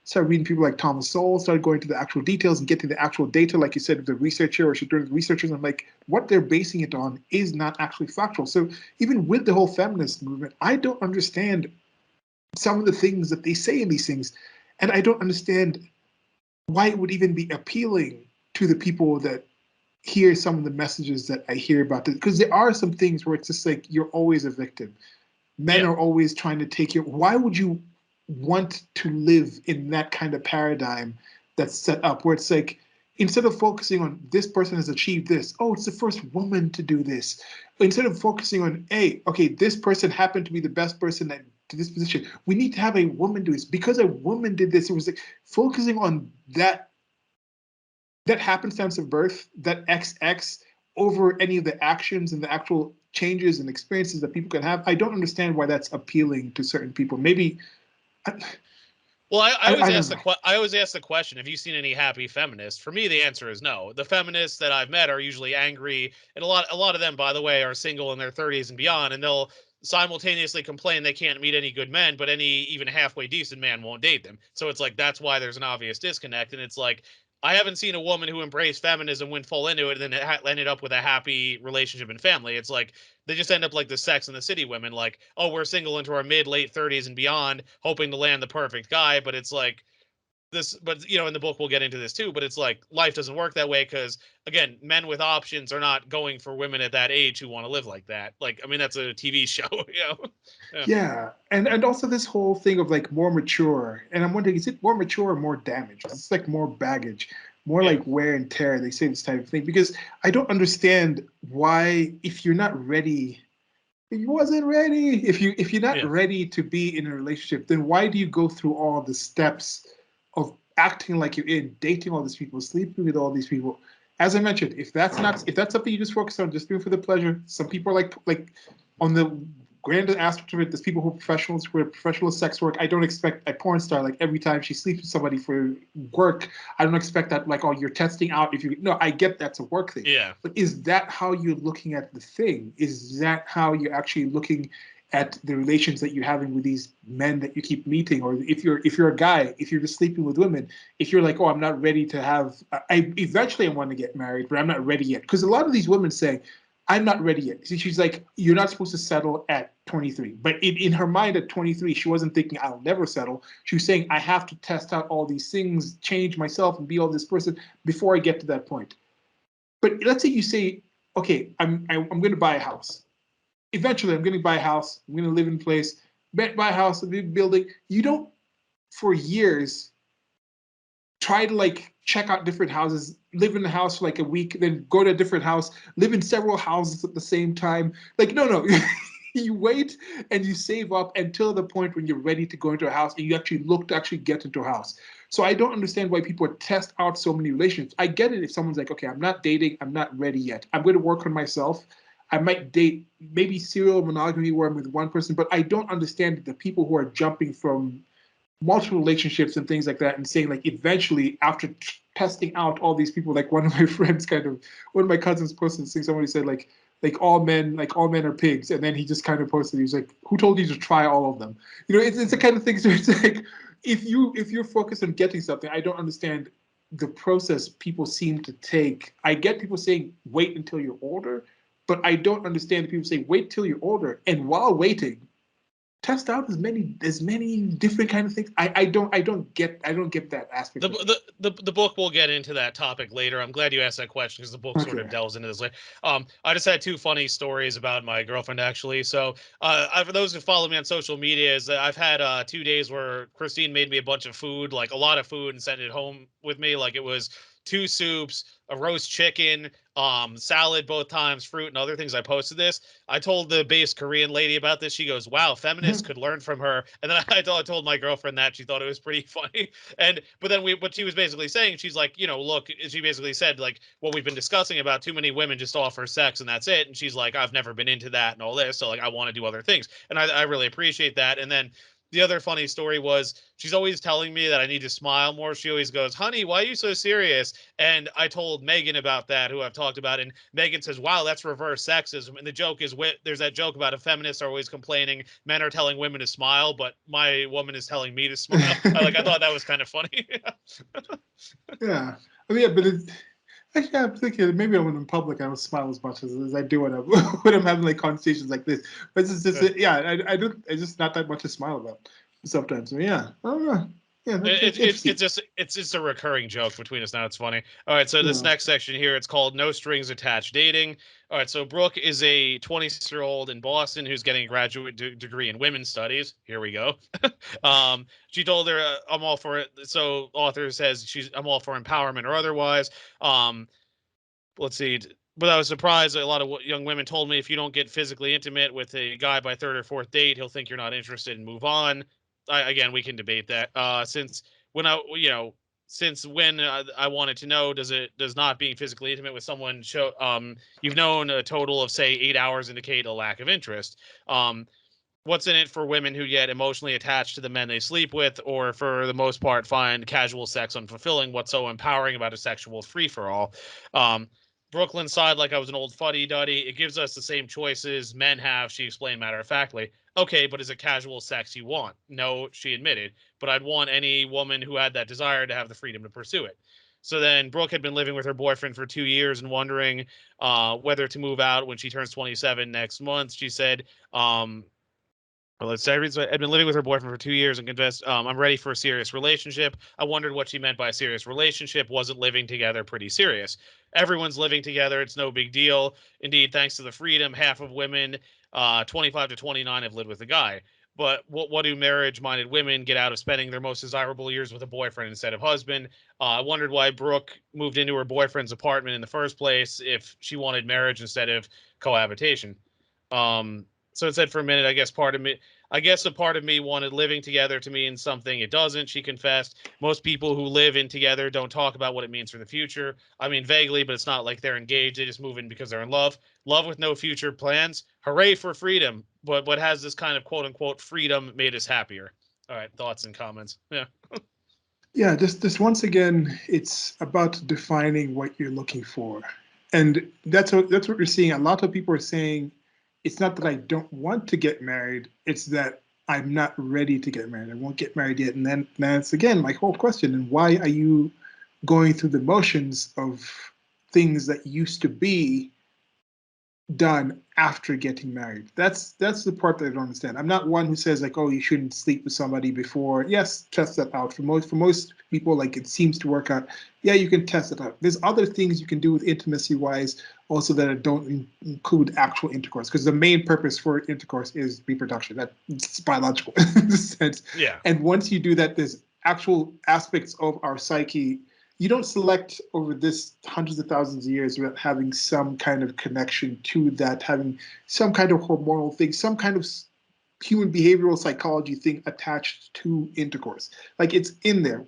started reading people like Thomas Sowell, started going to the actual details and getting the actual data, like you said, of the researcher or the researchers. I'm like, what they're basing it on is not actually factual. So even with the whole feminist movement, I don't understand some of the things that they say in these things. And I don't understand why it would even be appealing to the people that hear some of the messages that I hear about this. Because there are some things where it's just like you're always a victim. Men Yeah. are always trying to take your. Why would you want to live in that kind of paradigm that's set up where it's like instead of focusing on this person has achieved this, oh, it's the first woman to do this. Instead of focusing on, hey, okay, this person happened to be the best person at to this position. We need to have a woman do this because a woman did this. It was like focusing on that happenstance of birth, that XX, over any of the actions and the actual changes and experiences that people can have. I don't understand why that's appealing to certain people. Maybe I, Well, I don't know. I always ask the question: have you seen any happy feminists? For me, the answer is no. The feminists that I've met are usually angry, and a lot of them, by the way, are single in their 30s and beyond, and they'll simultaneously complain they can't meet any good men, but any even halfway decent man won't date them. So it's like that's why there's an obvious disconnect, and it's like I haven't seen a woman who embraced feminism, went full into it, and then ended up with a happy relationship and family. It's like they just end up like the Sex and the City women, like, oh, we're single into our mid late 30s and beyond, hoping to land the perfect guy. But it's like this, but you know, in the book we'll get into this too. But it's like life doesn't work that way because again, men with options are not going for women at that age who want to live like that. Like, I mean, that's a TV show, you know. Yeah. Yeah, and also this whole thing of like more mature, and I'm wondering, is it more mature or more damaged? It's like more baggage, more Yeah. like wear and tear. They say this type of thing because I don't understand why if you're not ready he wasn't ready. If you're not Yeah. ready to be in a relationship, then why do you go through all the steps of acting like you're in, dating all these people, sleeping with all these people? As I mentioned, if that's something you just focus on, just do it for the pleasure. Some people are like on the grand aspect of it, there's people who are professional sex work. I don't expect a porn star like every time she sleeps with somebody for work. I don't expect that like, oh, you're testing out if you no, I get that's a work thing. Yeah. But is that how you're looking at the thing? Is that how you're actually looking at the relations that you're having with these men that you keep meeting? Or if you're a guy, if you're just sleeping with women, if you're like, oh, I'm not ready to have I eventually I want to get married, but I'm not ready yet. Because a lot of these women say, I'm not ready yet. See, she's like, you're not supposed to settle at 23. But in her mind at 23, she wasn't thinking, I'll never settle. She was saying, I have to test out all these things, change myself, and be all this person before I get to that point. But let's say you say, okay, I'm going to buy a house. Eventually, I'm going to buy a house. I'm going to live in a place, buy a house, a big building. You don't, for years, try to like check out different houses, live in the house for like a week, then go to a different house, live in several houses at the same time. Like, no. You wait and you save up until the point when you're ready to go into a house and you actually look to actually get into a house. So I don't understand why people test out so many relationships. I get it if someone's like, okay, I'm not dating, I'm not ready yet. I'm going to work on myself. I might date maybe serial monogamy where I'm with one person, but I don't understand the people who are jumping from multiple relationships and things like that and saying like eventually after testing out all these people, like one of my friends one of my cousins posted this thing, somebody said like all men are pigs, and then he just kind of posted, he was like, who told you to try all of them? It's the kind of thing. So it's like if you're focused on getting something, I don't understand the process people seem to take. I get people saying wait until you're older, but I don't understand the people say wait till you're older, and while waiting test out as many different kind of things. I don't get that aspect of it. The book will get into that topic later. I'm glad you asked that question because the book sort of Okay. delves into this later. I just had two funny stories about my girlfriend actually. So, for those who follow me on social media, is that I've had 2 days where Christine made me a bunch of food, like a lot of food, and sent it home with me. Like it was two soups, a roast chicken, salad both times, fruit, and other things. I posted this. I told the base Korean lady about this. She goes, "Wow, feminists could learn from her." And then I told my girlfriend that she thought it was pretty funny. And but then what she was basically saying, she's like, look, she basically said like what we've been discussing about too many women just offer sex and that's it. And she's like, I've never been into that and all this, so like I want to do other things, and I really appreciate that. And then the other funny story was she's always telling me that I need to smile more. She always goes, "Honey, why are you so serious?" And I told Megan about that, who I've talked about, and Megan says, "Wow, that's reverse sexism." And the joke is, there's that joke about feminists are always complaining men are telling women to smile, but my woman is telling me to smile. I thought that was kind of funny. Yeah. I mean, yeah, but actually, I'm thinking maybe when I'm in public, I don't smile as much as I do when I'm when I'm having like conversations like this. But it's just yeah, I don't. It's just not that much to smile about sometimes. So, yeah. Oh, yeah. That's interesting. It's just a recurring joke between us now. It's funny. All right, so this Yeah. next section here, it's called "No Strings Attached Dating." All right, so Brooke is a 26-year-old in Boston who's getting a graduate degree in women's studies. Here we go. She told her, "I'm all for it." So author says "I'm all for empowerment or otherwise." Um, let's see. But I was surprised that a lot of young women told me if you don't get physically intimate with a guy by third or fourth date, he'll think you're not interested and move on. Again, we can debate that. When I, you know, since when I wanted to know, does not being physically intimate with someone show you've known a total of say 8 hours indicate a lack of interest? What's in it for women who get emotionally attached to the men they sleep with, or for the most part find casual sex unfulfilling? What's so empowering about a sexual free for all? Um, Brooklyn side, like I was an old fuddy duddy. It gives us the same choices men have, she explained matter of factly. Okay, but is it casual sex you want? No, she admitted. But I'd want any woman who had that desire to have the freedom to pursue it. So then Brooke had been living with her boyfriend for 2 years and wondering whether to move out when she turns 27 next month. She said, well, let's say I'd been living with her boyfriend for 2 years and confessed, I'm ready for a serious relationship. I wondered what she meant by a serious relationship. Wasn't living together pretty serious? Everyone's living together. It's no big deal. Indeed, thanks to the freedom, half of women, 25 to 29, have lived with a guy. But what do marriage-minded women get out of spending their most desirable years with a boyfriend instead of husband? I wondered why Brooke moved into her boyfriend's apartment in the first place if she wanted marriage instead of cohabitation. So it said for a minute, I guess a part of me wanted living together to mean something it doesn't, she confessed. Most people who live in together don't talk about what it means for the future. I mean, vaguely, but it's not like they're engaged. They just move in because they're in love. Love with no future plans. Hooray for freedom. But what has this kind of quote unquote freedom made us happier? All right, thoughts and comments. Yeah. Yeah. Just once again, it's about defining what you're looking for, and that's what we're seeing. A lot of people are saying it's not that I don't want to get married; it's that I'm not ready to get married. I won't get married yet. And then that's again my whole question. And why are you going through the motions of things that used to be done after getting married? That's the part that I don't understand. I'm not one who says like, oh, you shouldn't sleep with somebody before. Yes, test that out. For most people, like it seems to work out. Yeah, you can test it out. There's other things you can do with intimacy wise also that don't include actual intercourse, because the main purpose for intercourse is reproduction. That's biological in a sense. Yeah. And once you do that, there's actual aspects of our psyche you don't select over this hundreds of thousands of years without having some kind of connection to that, having some kind of hormonal thing, some kind of human behavioral psychology thing attached to intercourse. Like it's in there.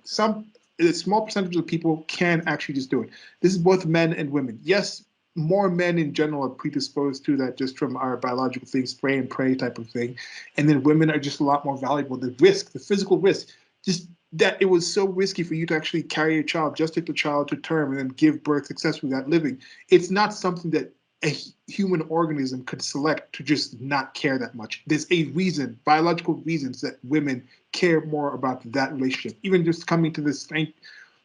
A small percentage of people can actually just do it. This is both men and women. Yes, more men in general are predisposed to that just from our biological things, spray and pray type of thing. And then women are just a lot more valuable. The risk, the physical risk, just that it was so risky for you to actually carry a child, just take the child to term and then give birth successfully without living. It's not something that a human organism could select to just not care that much. There's a reason, biological reasons that women care more about that relationship. Even just coming to this strength,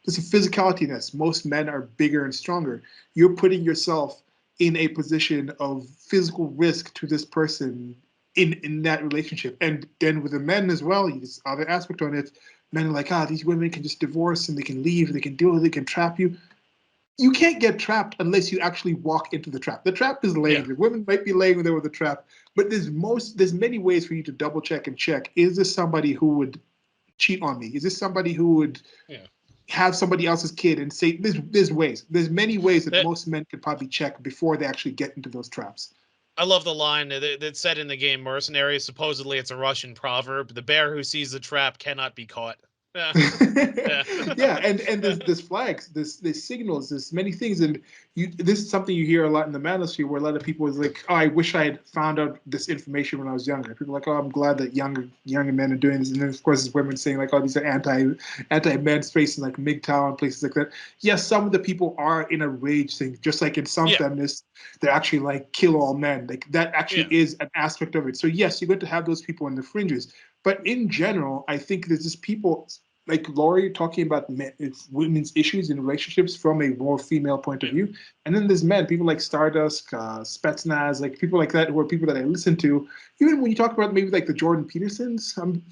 there's a physicality in this. Most men are bigger and stronger. You're putting yourself in a position of physical risk to this person in that relationship. And then with the men as well, this other aspect on it, men are like, these women can just divorce and they can leave, they can deal with it, they can trap you. You can't get trapped unless you actually walk into the trap. The trap is Yeah. laying. The women might be laying there with the trap, but there's many ways for you to double check and check. Is this somebody who would cheat on me? Is this somebody who would Yeah. have somebody else's kid and say there's ways. There's many ways that That most men could probably check before they actually get into those traps. I love the line that's said in the game Mercenaries. Supposedly, it's a Russian proverb: "The bear who sees the trap cannot be caught." Yeah. Yeah. Yeah, and there's flags, there's signals, there's many things, and this is something you hear a lot in the manosphere, where a lot of people is like, oh, I wish I had found out this information when I was younger. People are like, oh, I'm glad that younger men are doing this, and then of course there's women saying like, oh, these are anti men facing like MGTOW and places like that. Yes, some of the people are in a rage thing, just like in some Yeah. feminists, they're actually like kill all men. Like that actually Yeah. is an aspect of it. So yes, you're going to have those people in the fringes. But in general, I think there's just people like Lori talking about women's issues in relationships from a more female point of Yeah. view. And then there's men, people like Stardust, Spetsnaz, like people like that who are people that I listen to. Even when you talk about maybe like the Jordan Petersons, I'm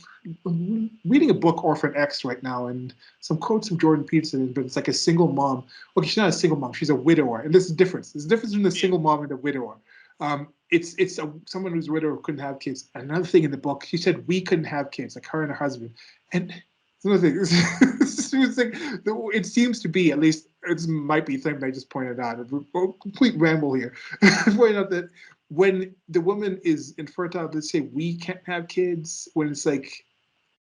reading a book, Orphan X, right now, and some quotes from Jordan Peterson, but it's like a single mom. Okay, she's not a single mom, she's a widower. And there's a difference. There's a difference between a Yeah. single mom and a widower. It's someone who's a widower who couldn't have kids. Another thing in the book, she said we couldn't have kids, like her and her husband. And another thing, it seems to be, at least it might be something I just pointed out, a complete ramble here. Pointing out that when the woman is infertile, they say we can't have kids. When it's like,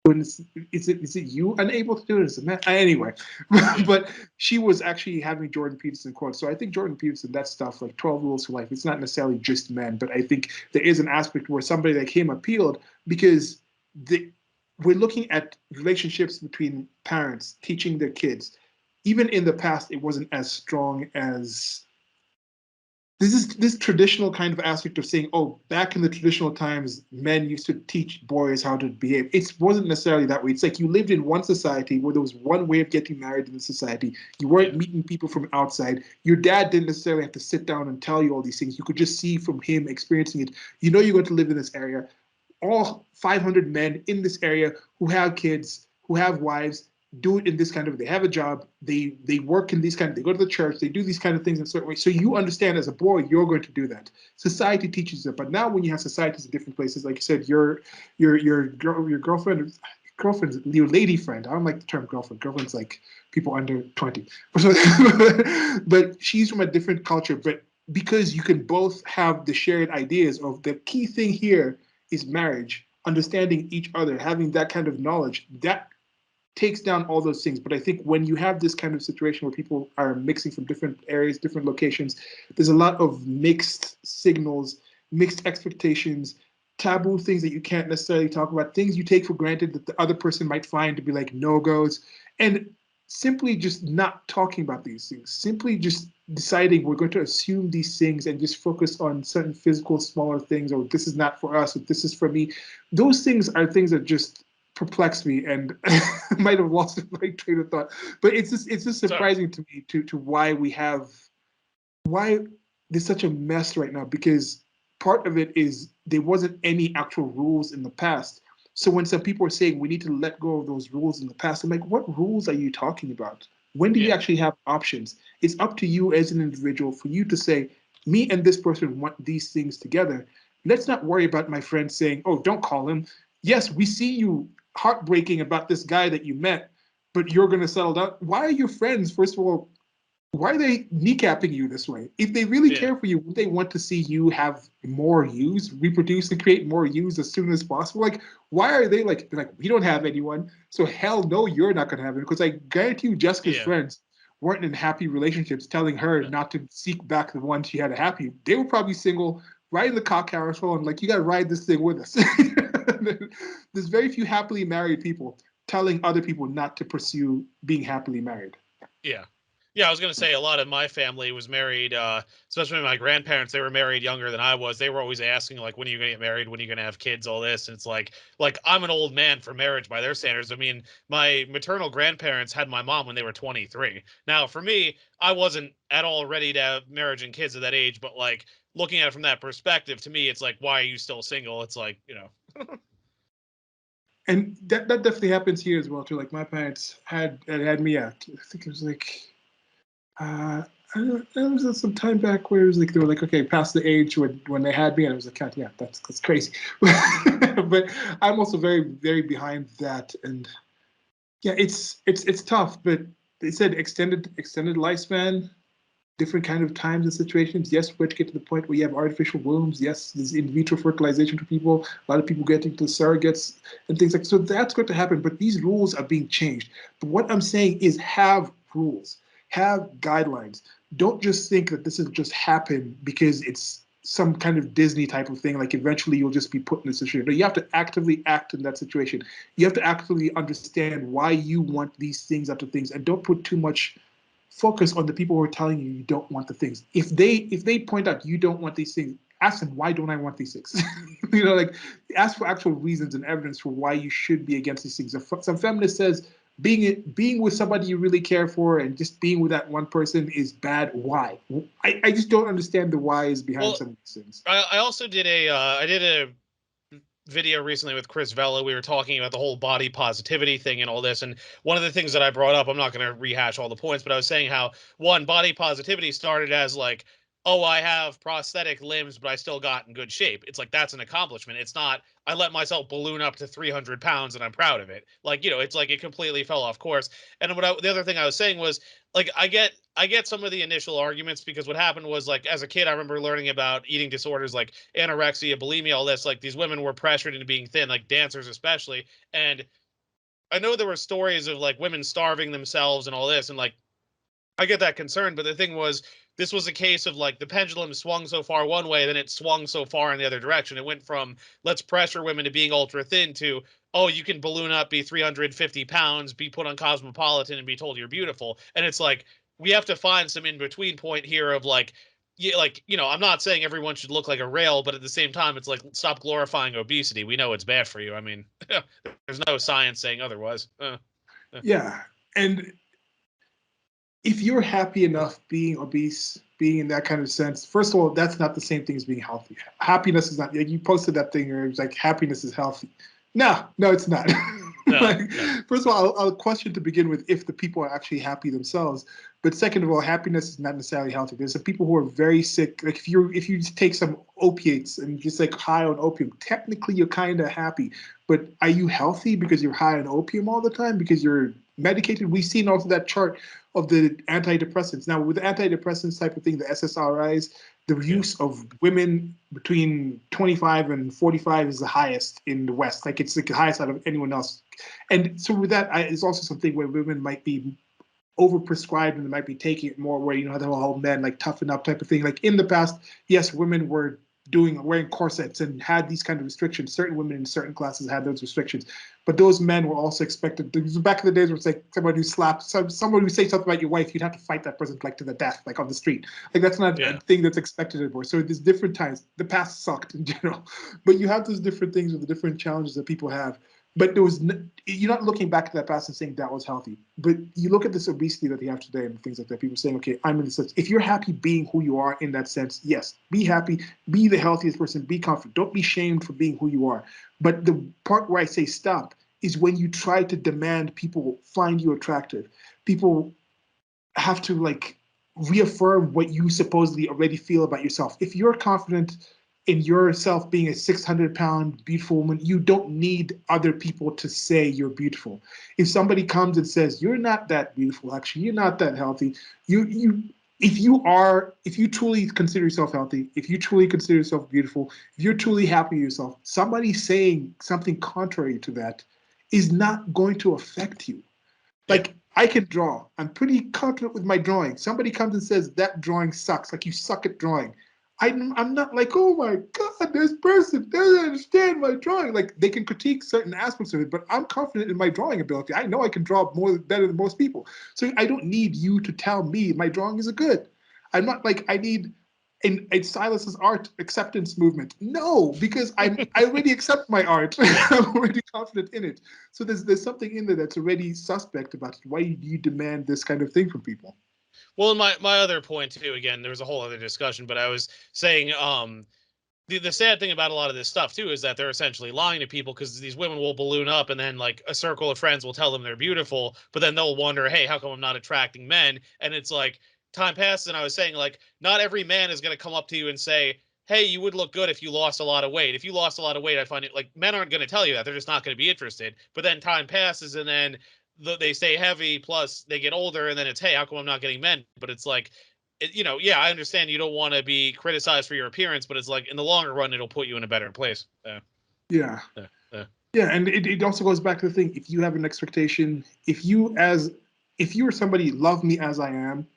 when is it you unable to do it? Is it man? Anyway, Yeah. but she was actually having Jordan Peterson quotes. So I think Jordan Peterson, that stuff like 12 Rules for Life, it's not necessarily just men, but I think there is an aspect where somebody like him appealed because the we're looking at relationships between parents teaching their kids. Even in the past, it wasn't as strong as this traditional kind of aspect of saying, oh, back in the traditional times, men used to teach boys how to behave. It wasn't necessarily that way. It's like you lived in one society where there was one way of getting married in the society. You weren't Yeah. meeting people from outside. Your dad didn't necessarily have to sit down and tell you all these things. You could just see from him experiencing it. You know you're going to live in this area. All 500 men in this area who have kids, who have wives, do it in this kind of, they have a job, they work in these kind of, they go to the church, they do these kind of things in certain ways. So you understand as a boy, you're going to do that. Society teaches it. But now when you have societies in different places, like you said, your girlfriend, girlfriend's your lady friend. I don't like the term girlfriend. Girlfriend's like people under 20. But she's from a different culture. But because you can both have the shared ideas of the key thing here is marriage, understanding each other, having that kind of knowledge, that takes down all those things. But I think when you have this kind of situation where people are mixing from different areas, different locations, there's a lot of mixed signals, mixed expectations, taboo things that you can't necessarily talk about, things you take for granted that the other person might find to be like no-goes. And simply just not talking about these things, simply just deciding we're going to assume these things and just focus on certain physical smaller things, or this is not for us, or this is for me. Those things are things that just perplex me, and might have lost my train of thought. But it's just Sorry. surprising to me to why we have why there's such a mess right now, because part of it is there wasn't any actual rules in the past. So when some people are saying we need to let go of those rules in the past, I'm like, what rules are you talking about? When do you Yeah. actually have options? It's up to you as an individual for you to say, me and this person want these things together. Let's not worry about my friend saying, oh, don't call him. Yes, we see you heartbreaking about this guy that you met, but you're going to settle down. Why are your friends, first of all, why are they kneecapping you this way? If they really Yeah. care for you, would they want to see you have more use, reproduce and create more use as soon as possible? Like, why are they like, they're like, we don't have anyone, so hell no, you're not gonna have it. Because I guarantee you, Jessica's Yeah. friends weren't in happy relationships, telling her not to seek back the one she had a happy. They were probably single, riding the cock carousel, and like, you gotta ride this thing with us. There's very few happily married people telling other people not to pursue being happily married. Yeah. Yeah, I was gonna say a lot of my family was married, especially my grandparents. They were married younger than I was. They were always asking like, "When are you gonna get married? When are you gonna have kids?" All this, and it's like I'm an old man for marriage by their standards. I mean, my maternal grandparents had my mom when they were 23. Now, for me, I wasn't at all ready to have marriage and kids at that age, but like looking at it from that perspective, to me, it's like, why are you still single? It's like, And that definitely happens here as well too. Like my parents had me at, I think it was like I don't know, it was some time back where it was like they were like, okay, past the age when they had me, and I was like, God, yeah, that's crazy. But I'm also very very behind that, and yeah, it's tough. But they said extended lifespan, different kind of times and situations. Yes, we're to get to the point where you have artificial wombs. Yes, there's in vitro fertilization for people. A lot of people getting to surrogates and things like so. That's going to happen. But these rules are being changed. But what I'm saying is have rules, have guidelines. Don't just think that this will just happen because it's some kind of Disney type of thing. Like eventually you'll just be put in this situation. No, you have to actively act in that situation. You have to actively understand why you want these things after things, and don't put too much focus on the people who are telling you you don't want the things. If they point out you don't want these things, ask them why don't I want these things. Like ask for actual reasons and evidence for why you should be against these things. If some feminist says being with somebody you really care for and just being with that one person is bad, why? I just don't understand the whys behind well, some of these things. I also did a video recently with Chris Vella. We were talking about the whole body positivity thing and all this. And one of the things that I brought up, I'm not going to rehash all the points, but I was saying how one, body positivity started as like, oh, I have prosthetic limbs, but I still got in good shape. It's like, that's an accomplishment. It's not, I let myself balloon up to 300 pounds and I'm proud of it. Like, it's like it completely fell off course. And the other thing I was saying was, like, I get some of the initial arguments, because what happened was, like, as a kid, I remember learning about eating disorders like anorexia, bulimia, all this. Like, these women were pressured into being thin, like dancers especially. And I know there were stories of like women starving themselves and all this, and like I get that concern, but the thing was, this was a case of like the pendulum swung so far one way, then it swung so far in the other direction. It went from let's pressure women to being ultra thin to, oh, you can balloon up, be 350 pounds, be put on Cosmopolitan, and be told you're beautiful. And it's like we have to find some in between point here of like, yeah, like, I'm not saying everyone should look like a rail, but at the same time, it's like stop glorifying obesity. We know it's bad for you. I mean, there's no science saying otherwise. Yeah. And if you're happy enough being obese, being in that kind of sense, first of all, that's not the same thing as being healthy. Happiness is not, like you posted that thing where it was like happiness is healthy. No, it's not. No, Like, no. first of all, I'll question to begin with if the people are actually happy themselves. But second of all, happiness is not necessarily healthy. There's some people who are very sick. Like if you take some opiates and just like high on opium, technically you're kind of happy. But are you healthy because you're high on opium all the time? Because you're medicated? We've seen also that chart of the antidepressants. Now, with the antidepressants type of thing, the SSRIs, the Yeah. use of women between 25 and 45 is the highest in the West. Like it's like the highest out of anyone else. And so with that, it's also something where women might be overprescribed and they might be taking it more where the whole men like toughen up type of thing. Like in the past, yes, women were wearing corsets and had these kind of restrictions. Certain women in certain classes had those restrictions, but those men were also expected. Back in the days, where it's like someone who slaps, someone who say something about your wife, you'd have to fight that person like to the death, like on the street. Like that's not a Yeah. thing that's expected anymore. So there's different times. The past sucked in general, but you have those different things with the different challenges that people have. But you're not looking back at that past and saying that was healthy. But you look at this obesity that you have today and things like that. People saying, okay, I'm in this sense. If you're happy being who you are in that sense, yes, be happy, be the healthiest person, be confident. Don't be shamed for being who you are. But the part where I say stop is when you try to demand people find you attractive. People have to like reaffirm what you supposedly already feel about yourself. If you're confident in yourself being a 600-pound beautiful woman, you don't need other people to say you're beautiful. If somebody comes and says you're not that beautiful, actually you're not that healthy, you if you truly consider yourself healthy, if you truly consider yourself beautiful, if you're truly happy with yourself, somebody saying something contrary to that is not going to affect you. Yeah. Like I can draw. I'm pretty confident with my drawing. Somebody comes and says that drawing sucks, like you suck at drawing. I'm not like, oh my God, this person doesn't understand my drawing. Like they can critique certain aspects of it, but I'm confident in my drawing ability. I know I can draw better than most people. So I don't need you to tell me my drawing is good. I'm not like I need in Silas's art acceptance movement. No, because I already accept my art. I'm already confident in it. So there's something in there that's already suspect about it. Why do you demand this kind of thing from people? Well, my other point too, again, there was a whole other discussion, but I was saying, the sad thing about a lot of this stuff too is that they're essentially lying to people, because these women will balloon up and then like a circle of friends will tell them they're beautiful, but then they'll wonder, hey, how come I'm not attracting men? And it's like time passes, and I was saying, like, not every man is going to come up to you and say, hey, you would look good if you lost a lot of weight. If you lost a lot of weight, I find it like men aren't going to tell you that. They're just not going to be interested. But then time passes, and then they stay heavy, plus they get older, and then it's, hey, how come I'm not getting men? But it's like, yeah, I understand you don't want to be criticized for your appearance, but it's like in the longer run, it'll put you in a better place. Yeah. Uh, uh, Yeah, and it also goes back to the thing, if you have an expectation, if you are somebody, love me as I am,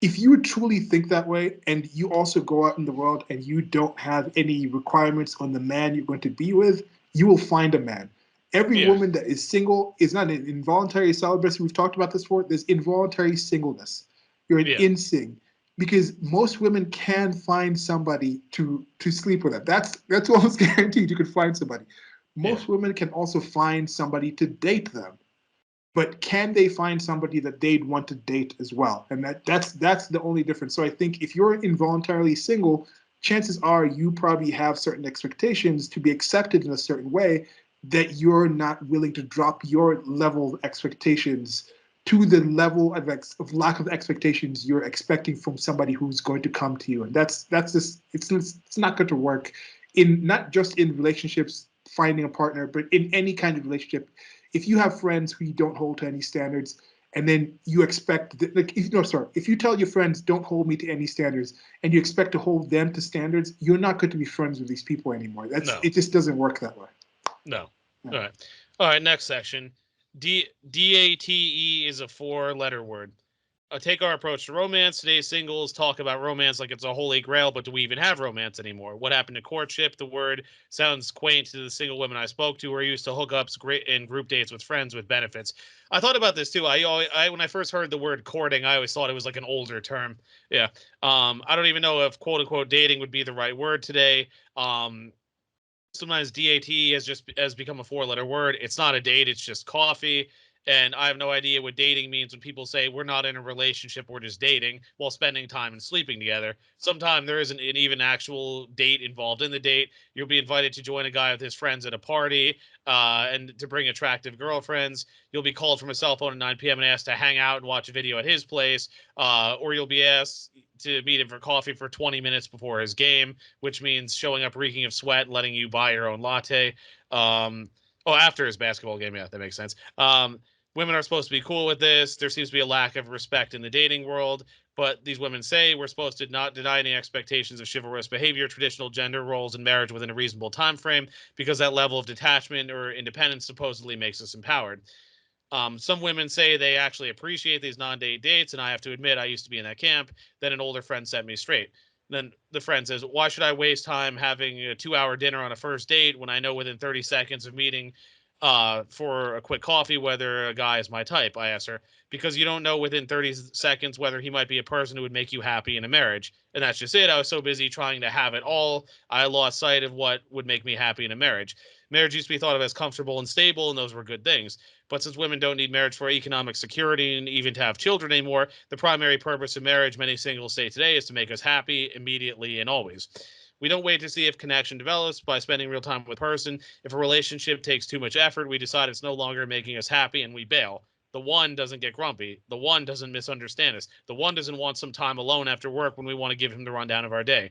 if you truly think that way and you also go out in the world and you don't have any requirements on the man you're going to be with, you will find a man. Every yeah, woman that is single is not an involuntary celibacy. We've talked about this before. There's involuntary singleness. You're an yeah, insing, because most women can find somebody to sleep with them. That's almost guaranteed. You could find somebody. yeah, Most women can also find somebody to date them, but can they find somebody that they'd want to date as well? And that's the only difference. So I think if you're involuntarily single, chances are you probably have certain expectations to be accepted in a certain way that you're not willing to drop your level of expectations to the level of lack of expectations you're expecting from somebody who's going to come to you. And that's just it's not going to work in, not just in relationships, finding a partner, but in any kind of relationship. If you have friends who you don't hold to any standards, and then you expect that, like, if, no, sorry, if you tell your friends don't hold me to any standards, and you expect to hold them to standards, you're not going to be friends with these people anymore. That's no, it. Just doesn't work that way. no. Yeah. All right. Next section. DATE is a four-letter word. Take our approach to romance. Today's singles talk about romance like it's a holy grail, but do we even have romance anymore? What happened to courtship? The word sounds quaint to the single women I spoke to, who are used to hookups, great and group dates with friends with benefits. I thought about this too. I when I first heard the word courting, I always thought it was like an older term. Yeah. I don't even know if quote unquote dating would be the right word today. Sometimes DAT has become a four-letter word. It's not a date, it's just coffee. And I have no idea what dating means when people say we're not in a relationship, we're just dating while spending time and sleeping together. Sometimes there isn't an even actual date involved in the date. You'll be invited to join a guy with his friends at a party, and to bring attractive girlfriends. You'll be called from a cell phone at 9 p.m. and asked to hang out and watch a video at his place, or you'll be asked to meet him for coffee for 20 minutes before his game, which means showing up reeking of sweat and letting you buy your own latte. After his basketball game. Yeah, that makes sense. Women are supposed to be cool with this. There seems to be a lack of respect in the dating world, but these women say we're supposed to not deny any expectations of chivalrous behavior, traditional gender roles, and marriage within a reasonable time frame, because that level of detachment or independence supposedly makes us empowered. Some women say they actually appreciate these non-date dates, and I have to admit I used to be in that camp. Then an older friend set me straight. Then the friend says, why should I waste time having a 2-hour dinner on a first date when I know within 30 seconds of meeting for a quick coffee whether a guy is my type? I asked her. Because you don't know within 30 seconds whether he might be a person who would make you happy in a marriage. And that's just it. I was so busy trying to have it all, I lost sight of what would make me happy in a marriage. Marriage used to be thought of as comfortable and stable, and those were good things. But since women don't need marriage for economic security and even to have children anymore, the primary purpose of marriage, many singles say today, is to make us happy immediately and always. We don't wait to see if connection develops by spending real time with a person. If a relationship takes too much effort, we decide it's no longer making us happy and we bail. The one doesn't get grumpy. The one doesn't misunderstand us. The one doesn't want some time alone after work when we want to give him the rundown of our day.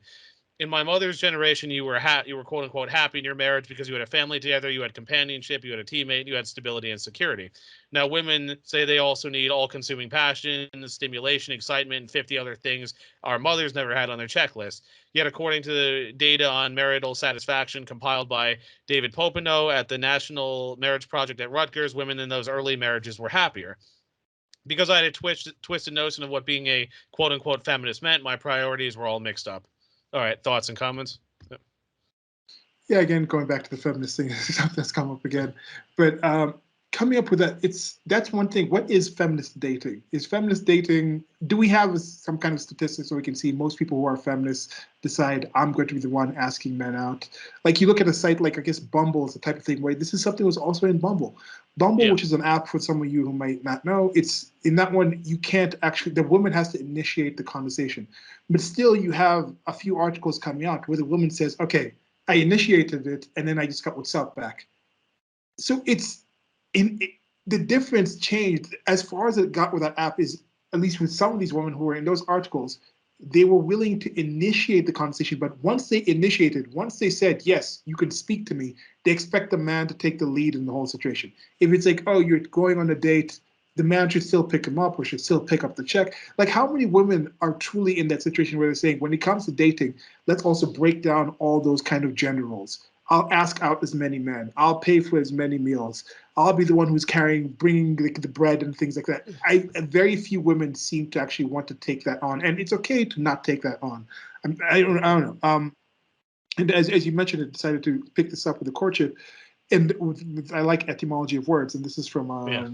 In my mother's generation, you were quote unquote happy in your marriage because you had a family together, you had companionship, you had a teammate, you had stability and security. Now women say they also need all-consuming passion, stimulation, excitement, and 50 other things our mothers never had on their checklist. Yet according to the data on marital satisfaction compiled by David Popenow at the National Marriage Project at Rutgers, women in those early marriages were happier. Because I had a twisted notion of what being a quote unquote feminist meant, my priorities were all mixed up. All right, thoughts and comments? Yeah, again, going back to the feminist thing, something that's come up again. But coming up with that, that's one thing. What is feminist dating? Is feminist dating, do we have some kind of statistics so we can see most people who are feminists decide I'm going to be the one asking men out? Like you look at a site like I guess Bumble is the type of thing where this is something that was also in Bumble. Bumble, Yeah. which is an app for some of you who might not know, it's in that one you can't actually, the woman has to initiate the conversation. But still you have a few articles coming out where the woman says, okay, I initiated it and then I just got what's up back. So it's in it, the difference changed as far as it got with that app is at least with some of these women who were in those articles, they were willing to initiate the conversation. But once they initiated, once they said yes, you can speak to me, they expect the man to take the lead in the whole situation. If it's like, oh, you're going on a date, the man should still pick him up or should still pick up the check. Like, how many women are truly in that situation where they're saying, when it comes to dating, let's also break down all those kind of gender roles. I'll ask out as many men. I'll pay for as many meals. I'll be the one who's bringing the bread and things like that. Very few women seem to actually want to take that on, and it's okay to not take that on. I don't know. And as you mentioned, I decided to pick this up with the courtship, and I like etymology of words, and this is from Yeah.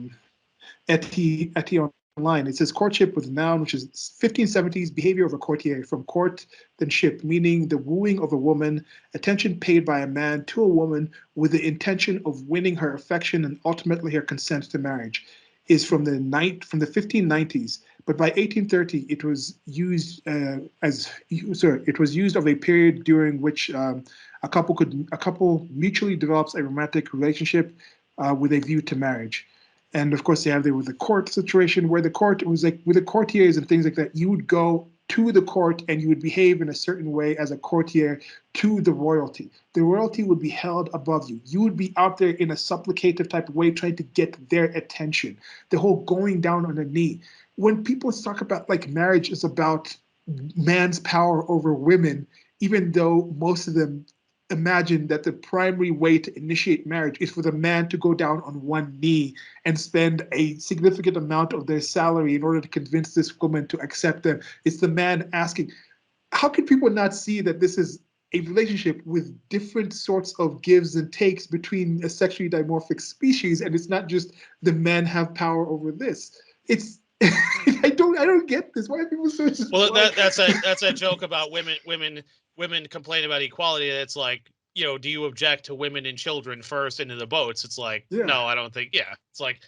Eti Online. It says courtship with a noun, which is 1570s behavior of a courtier, from court, then ship, meaning the wooing of a woman, attention paid by a man to a woman with the intention of winning her affection and ultimately her consent to marriage, is from the 1590s. But by 1830, it was used it was used of a period during which a couple mutually develops a romantic relationship with a view to marriage. And of course, they have there with the court situation where the court was like with the courtiers and things like that. You would go to the court and you would behave in a certain way as a courtier to the royalty. The royalty would be held above you. You would be out there in a supplicative type of way trying to get their attention. The whole going down on a knee. When people talk about like marriage is about man's power over women, even though most of them imagine that the primary way to initiate marriage is for the man to go down on one knee and spend a significant amount of their salary in order to convince this woman to accept them. It's the man asking. How can people not see that this is a relationship with different sorts of gives and takes between a sexually dimorphic species, and it's not just the men have power over this? It's I don't get this. Why are people so Well, why? that's a joke about women complain about equality. It's like, do you object to women and children first into the boats? It's like, Yeah. no, I don't think. Yeah, it's like,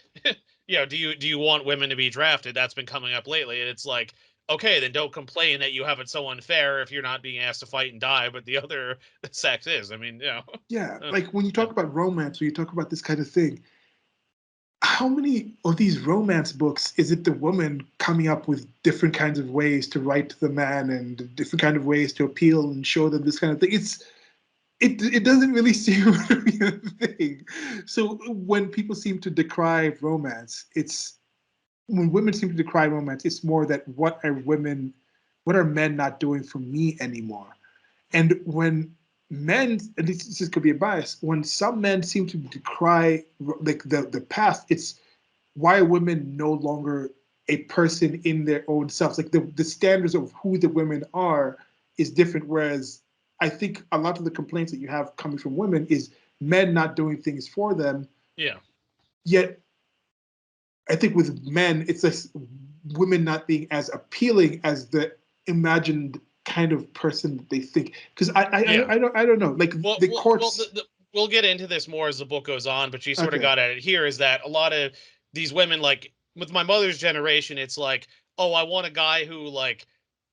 do you want women to be drafted? That's been coming up lately, and it's like, okay, then don't complain that you have it so unfair if you're not being asked to fight and die, but the other sex is. I mean, Yeah, uh, like when you yeah, talk about romance, when you talk about this kind of thing, how many of these romance books is it the woman coming up with different kinds of ways to write to the man and different kind of ways to appeal and show them this kind of thing? It doesn't really seem to be a thing. So when people seem to decry romance, it's when women seem to decry romance, it's more that what are men not doing for me anymore? And when men, and this could be a bias, when some men seem to decry like the past, it's why are women no longer a person in their own selves? Like the standards of who the women are is different. Whereas I think a lot of the complaints that you have coming from women is men not doing things for them. yeah, Yet I think with men, it's like women not being as appealing as the imagined kind of person that they think. Because yeah. I don't know. Like Well, the well, well courts. we'll get into this more as the book goes on, but she sort of Okay. got at it here is that a lot of these women, like with my mother's generation, it's like, oh, I want a guy who like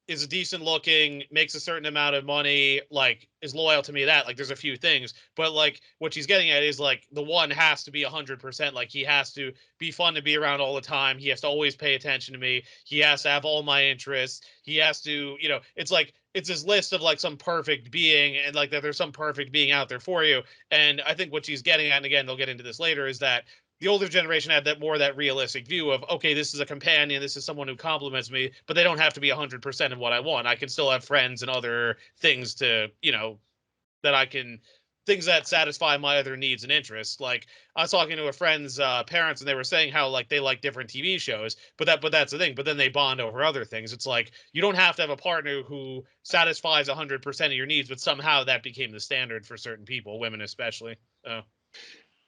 is decent looking, makes a certain amount of money, like is loyal to me. That like there's a few things, but like what she's getting at is like the one has to be 100%. Like he has to be fun to be around all the time. He has to always pay attention to me. He has to have all my interests. He has to, it's like it's this list of like some perfect being, and like that there's some perfect being out there for you. And I think what she's getting at, and again they'll get into this later, is that the older generation had that realistic view of, okay, this is a companion, this is someone who compliments me, but they don't have to be 100% of what I want. I can still have friends and other things to, that I can, things that satisfy my other needs and interests. Like I was talking to a friend's parents, and they were saying how like they like different TV shows, but that's the thing. But then they bond over other things. It's like you don't have to have a partner who satisfies 100% of your needs, but somehow that became the standard for certain people, women especially.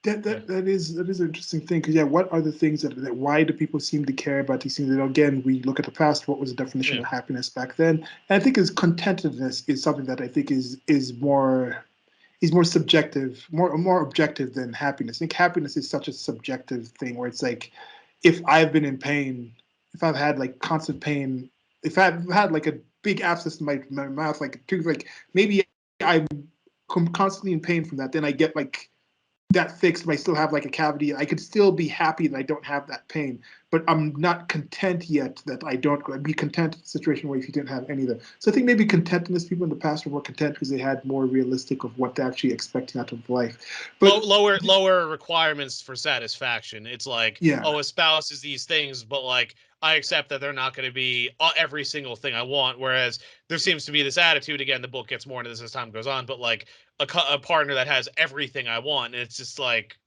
Yeah. That is an interesting thing because yeah, what are the things that why do people seem to care about these things? And again, we look at the past. What was the definition Yeah. of happiness back then? And I think is contentedness is something that I think is more subjective, more objective than happiness. I think happiness is such a subjective thing where it's like, if I've been in pain, if I've had like constant pain, if I've had like a big abscess in my mouth, like a tooth, like maybe I'm constantly in pain from that, then I get like that fixed, but I still have like a cavity. I could still be happy that I don't have that pain, but I'm not content yet that I don't. I'd be content in a situation where if you didn't have any of them. So I think maybe contentness, people in the past were more content because they had more realistic of what they're actually expecting out of life. But Lower requirements for satisfaction. It's like, yeah, oh, a spouse is these things, but like I accept that they're not going to be every single thing I want. Whereas there seems to be this attitude. Again, the book gets more into this as time goes on, but like a partner that has everything I want, and it's just like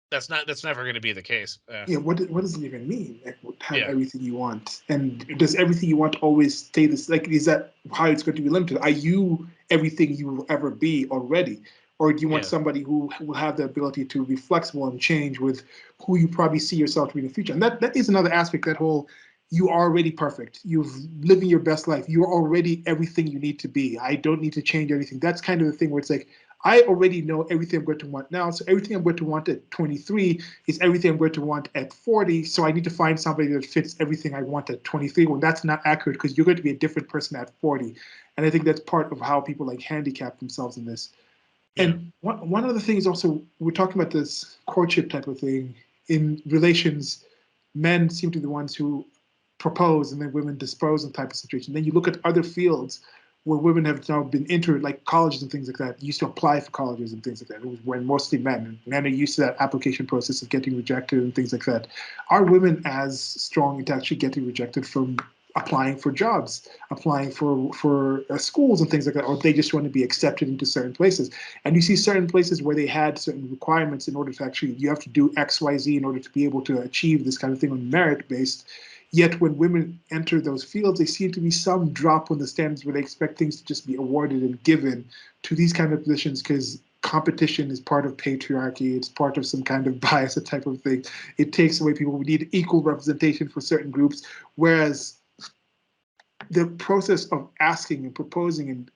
that's never going to be the case. yeah, what does it even mean? Like, have Yeah, everything you want, and does everything you want always stay this? Like, is that how it's going to be limited? Are you everything you will ever be already, or do you want yeah, somebody who will have the ability to be flexible and change with who you probably see yourself to be in the future? And that is another aspect. That whole you are already perfect. You've living your best life. You're already everything you need to be. I don't need to change anything. That's kind of the thing where it's like I already know everything I'm going to want now. So everything I'm going to want at 23 is everything I'm going to want at 40. So I need to find somebody that fits everything I want at 23. Well, that's not accurate because you're going to be a different person at 40. And I think that's part of how people like handicap themselves in this. yeah, And one of the things also, we're talking about this courtship type of thing. In relations, men seem to be the ones who propose and then women dispose in type of situation. Then you look at other fields where women have now been entered, like colleges and things like that, used to apply for colleges and things like that. It was when mostly men, and men are used to that application process of getting rejected and things like that. Are women as strong into actually getting rejected from applying for jobs, applying for schools and things like that, or they just want to be accepted into certain places? And you see certain places where they had certain requirements in order to actually, you have to do X, Y, Z in order to be able to achieve this kind of thing on merit based. Yet when women enter those fields, they seem to be some drop on the standards where they expect things to just be awarded and given to these kind of positions because competition is part of patriarchy. It's part of some kind of bias, a type of thing. It takes away people. We need equal representation for certain groups, whereas the process of asking and proposing and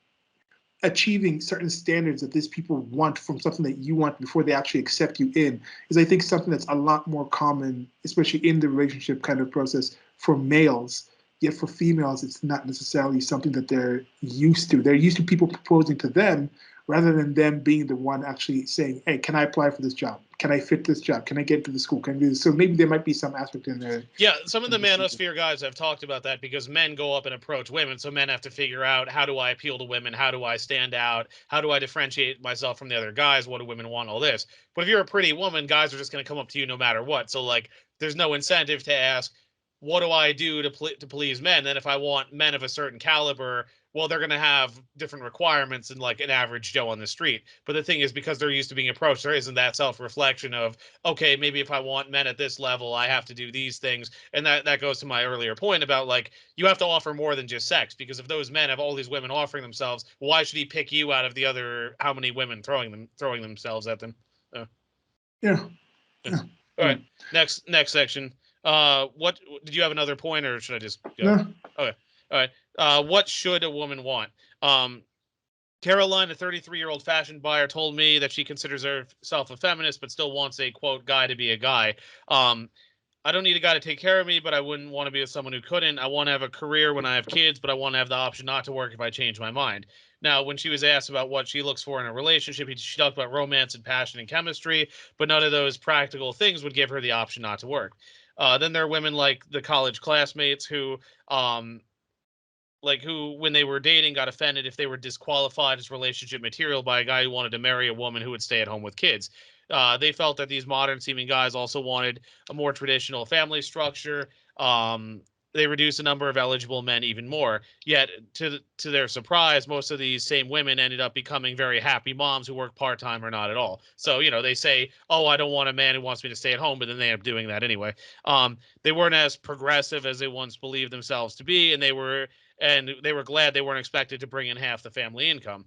achieving certain standards that these people want from something that you want before they actually accept you in is, I think, something that's a lot more common, especially in the relationship kind of process for males. Yet for females, it's not necessarily something that they're used to. They're used to people proposing to them rather than them being the one actually saying, hey, can I apply for this job? Can I fit this job? Can I get into the school? Can I do this? So maybe there might be some aspect in there. yeah. Some of the manosphere guys have talked about that because men go up and approach women, so men have to figure out, how do I appeal to women? How do I stand out? How do I differentiate myself from the other guys? What do women want? All this. But if you're a pretty woman, guys are just going to come up to you no matter what. So like, there's no incentive to ask, what do I do to please men? Then if I want men of a certain caliber, well, they're going to have different requirements than like an average Joe on the street. But the thing is, because they're used to being approached, there isn't that self reflection of, okay, maybe if I want men at this level, I have to do these things. And that goes to my earlier point about like, you have to offer more than just sex, because if those men have all these women offering themselves, why should he pick you out of the other how many women throwing themselves at them? Uh, Yeah. yeah. Yeah. All right. Next section. What did you have another point, or should I just go? No. Okay. All right. What should a woman want? Um, Caroline, a 33-year-old fashion buyer, told me that she considers herself a feminist, but still wants a quote guy to be a guy. Um, I don't need a guy to take care of me, but I wouldn't want to be with someone who couldn't. I want to have a career when I have kids, but I want to have the option not to work if I change my mind. Now, when she was asked about what she looks for in a relationship, she talked about romance and passion and chemistry, but none of those practical things would give her the option not to work. Then there are women like the college classmates um, who, when they were dating, got offended if they were disqualified as relationship material by a guy who wanted to marry a woman who would stay at home with kids. They felt that these modern seeming guys also wanted a more traditional family structure. Um, they reduced the number of eligible men even more. Yet, to their surprise, most of these same women ended up becoming very happy moms who work part time or not at all. So, they say, "Oh, I don't want a man who wants me to stay at home," but then they end up doing that anyway. They weren't as progressive as they once believed themselves to be, and they were glad they weren't expected to bring in half the family income.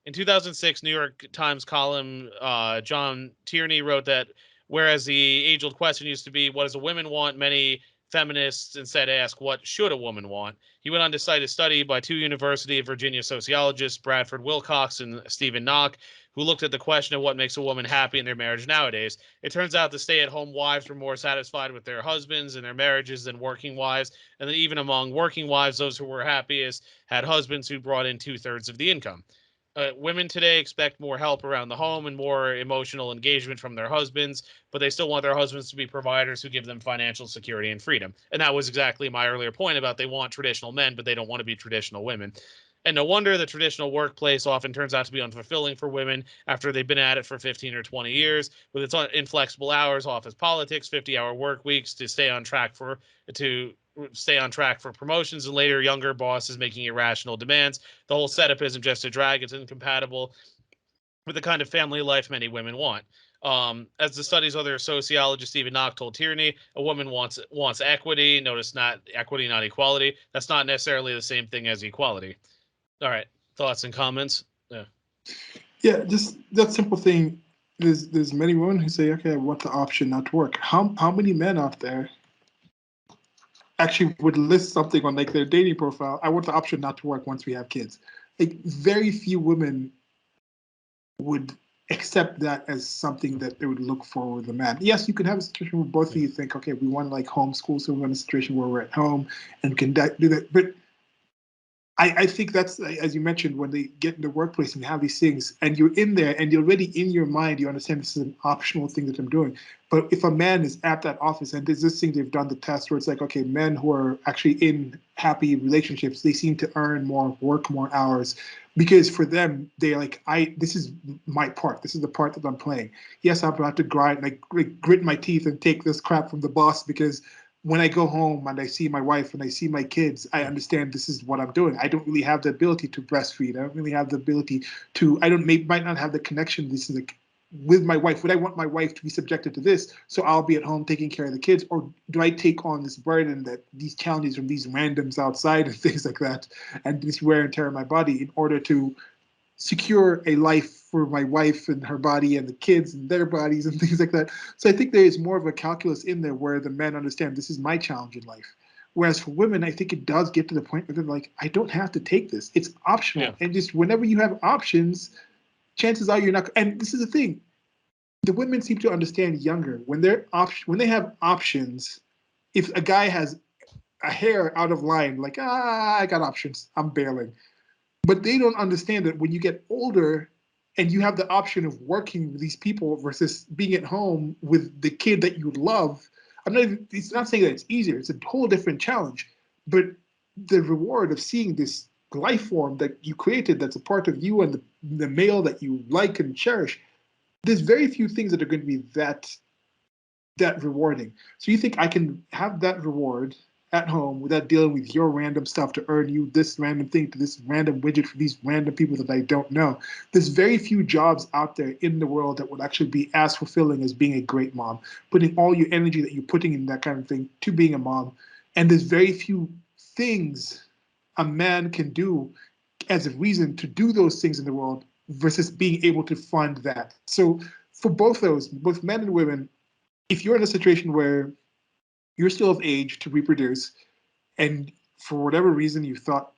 In 2006, New York Times column, John Tierney wrote that whereas the age-old question used to be, what does a woman want? Many feminists instead ask, what should a woman want? He went on to cite a study by two University of Virginia sociologists, Bradford Wilcox and Stephen Knock, who looked at the question of what makes a woman happy in their marriage nowadays. It turns out the stay-at-home wives were more satisfied with their husbands and their marriages than working wives, and then even among working wives, those who were happiest had husbands who brought in 2/3 of the income. Women today expect more help around the home and more emotional engagement from their husbands, but they still want their husbands to be providers who give them financial security and freedom. And that was exactly my earlier point about they want traditional men, but they don't want to be traditional women. And no wonder the traditional workplace often turns out to be unfulfilling for women after they've been at it for 15 or 20 years, with its inflexible hours, office politics, 50-hour work weeks to stay on track for promotions, and later younger bosses making irrational demands. The whole setup isn't just a drag; it's incompatible with the kind of family life many women want. As the study's other sociologist Stephen Knock told Tierney, a woman wants equity. Notice, not equity, not equality. That's not necessarily the same thing as equality. All right, thoughts and comments? Yeah. Yeah, just that simple thing. There's many women who say, okay, I want the option not to work. How many men out there actually would list something on like their dating profile? I want the option not to work once we have kids. Like very few women would accept that as something that they would look for with a man. Yes, you could have a situation where both of you think, okay, we want to like homeschool, so we want a situation where we're at home and can do that. But I think that's, as you mentioned, when they get in the workplace and have these things, and you're in there and you're already in your mind, you understand this is an optional thing that I'm doing. But if a man is at that office and there's this thing they've done the test where it's like, okay, men who are actually in happy relationships, they seem to earn more, work more hours, because for them, they're like, this is my part. This is the part that I'm playing. Yes, I'm about to grind, like grit my teeth and take this crap from the boss because when I go home and I see my wife and I see my kids, I understand this is what I'm doing. I don't really have the ability to breastfeed. I don't really have the ability to. Might not have the connection. This is like with my wife. Would I want my wife to be subjected to this? So I'll be at home taking care of the kids, or do I take on this burden that these challenges from these randoms outside and things like that, and this wear and tear on my body in order to secure a life for my wife and her body and the kids and their bodies and things like that. So I think there is more of a calculus in there where the men understand this is my challenge in life. Whereas for women, I think it does get to the point where they're like, I don't have to take this. It's Yeah. optional. And just whenever you have options, chances are you're not. And this is the thing: the women seem to understand younger when they have options. If a guy has a hair out of line, like I got options, I'm bailing. But they don't understand that when you get older and you have the option of working with these people versus being at home with the kid that you love, it's not saying that it's easier, it's a whole different challenge. But the reward of seeing this life form that you created that's a part of you and the male that you like and cherish, there's very few things that are going to be that rewarding. So you think I can have that reward at home without dealing with your random stuff to earn you this random thing to this random widget for these random people that I don't know. There's very few jobs out there in the world that would actually be as fulfilling as being a great mom, putting all your energy that you're putting in that kind of thing to being a mom. And there's very few things a man can do as a reason to do those things in the world versus being able to fund that. So for both those, both men and women, if you're in a situation where you're still of age to reproduce, and for whatever reason you thought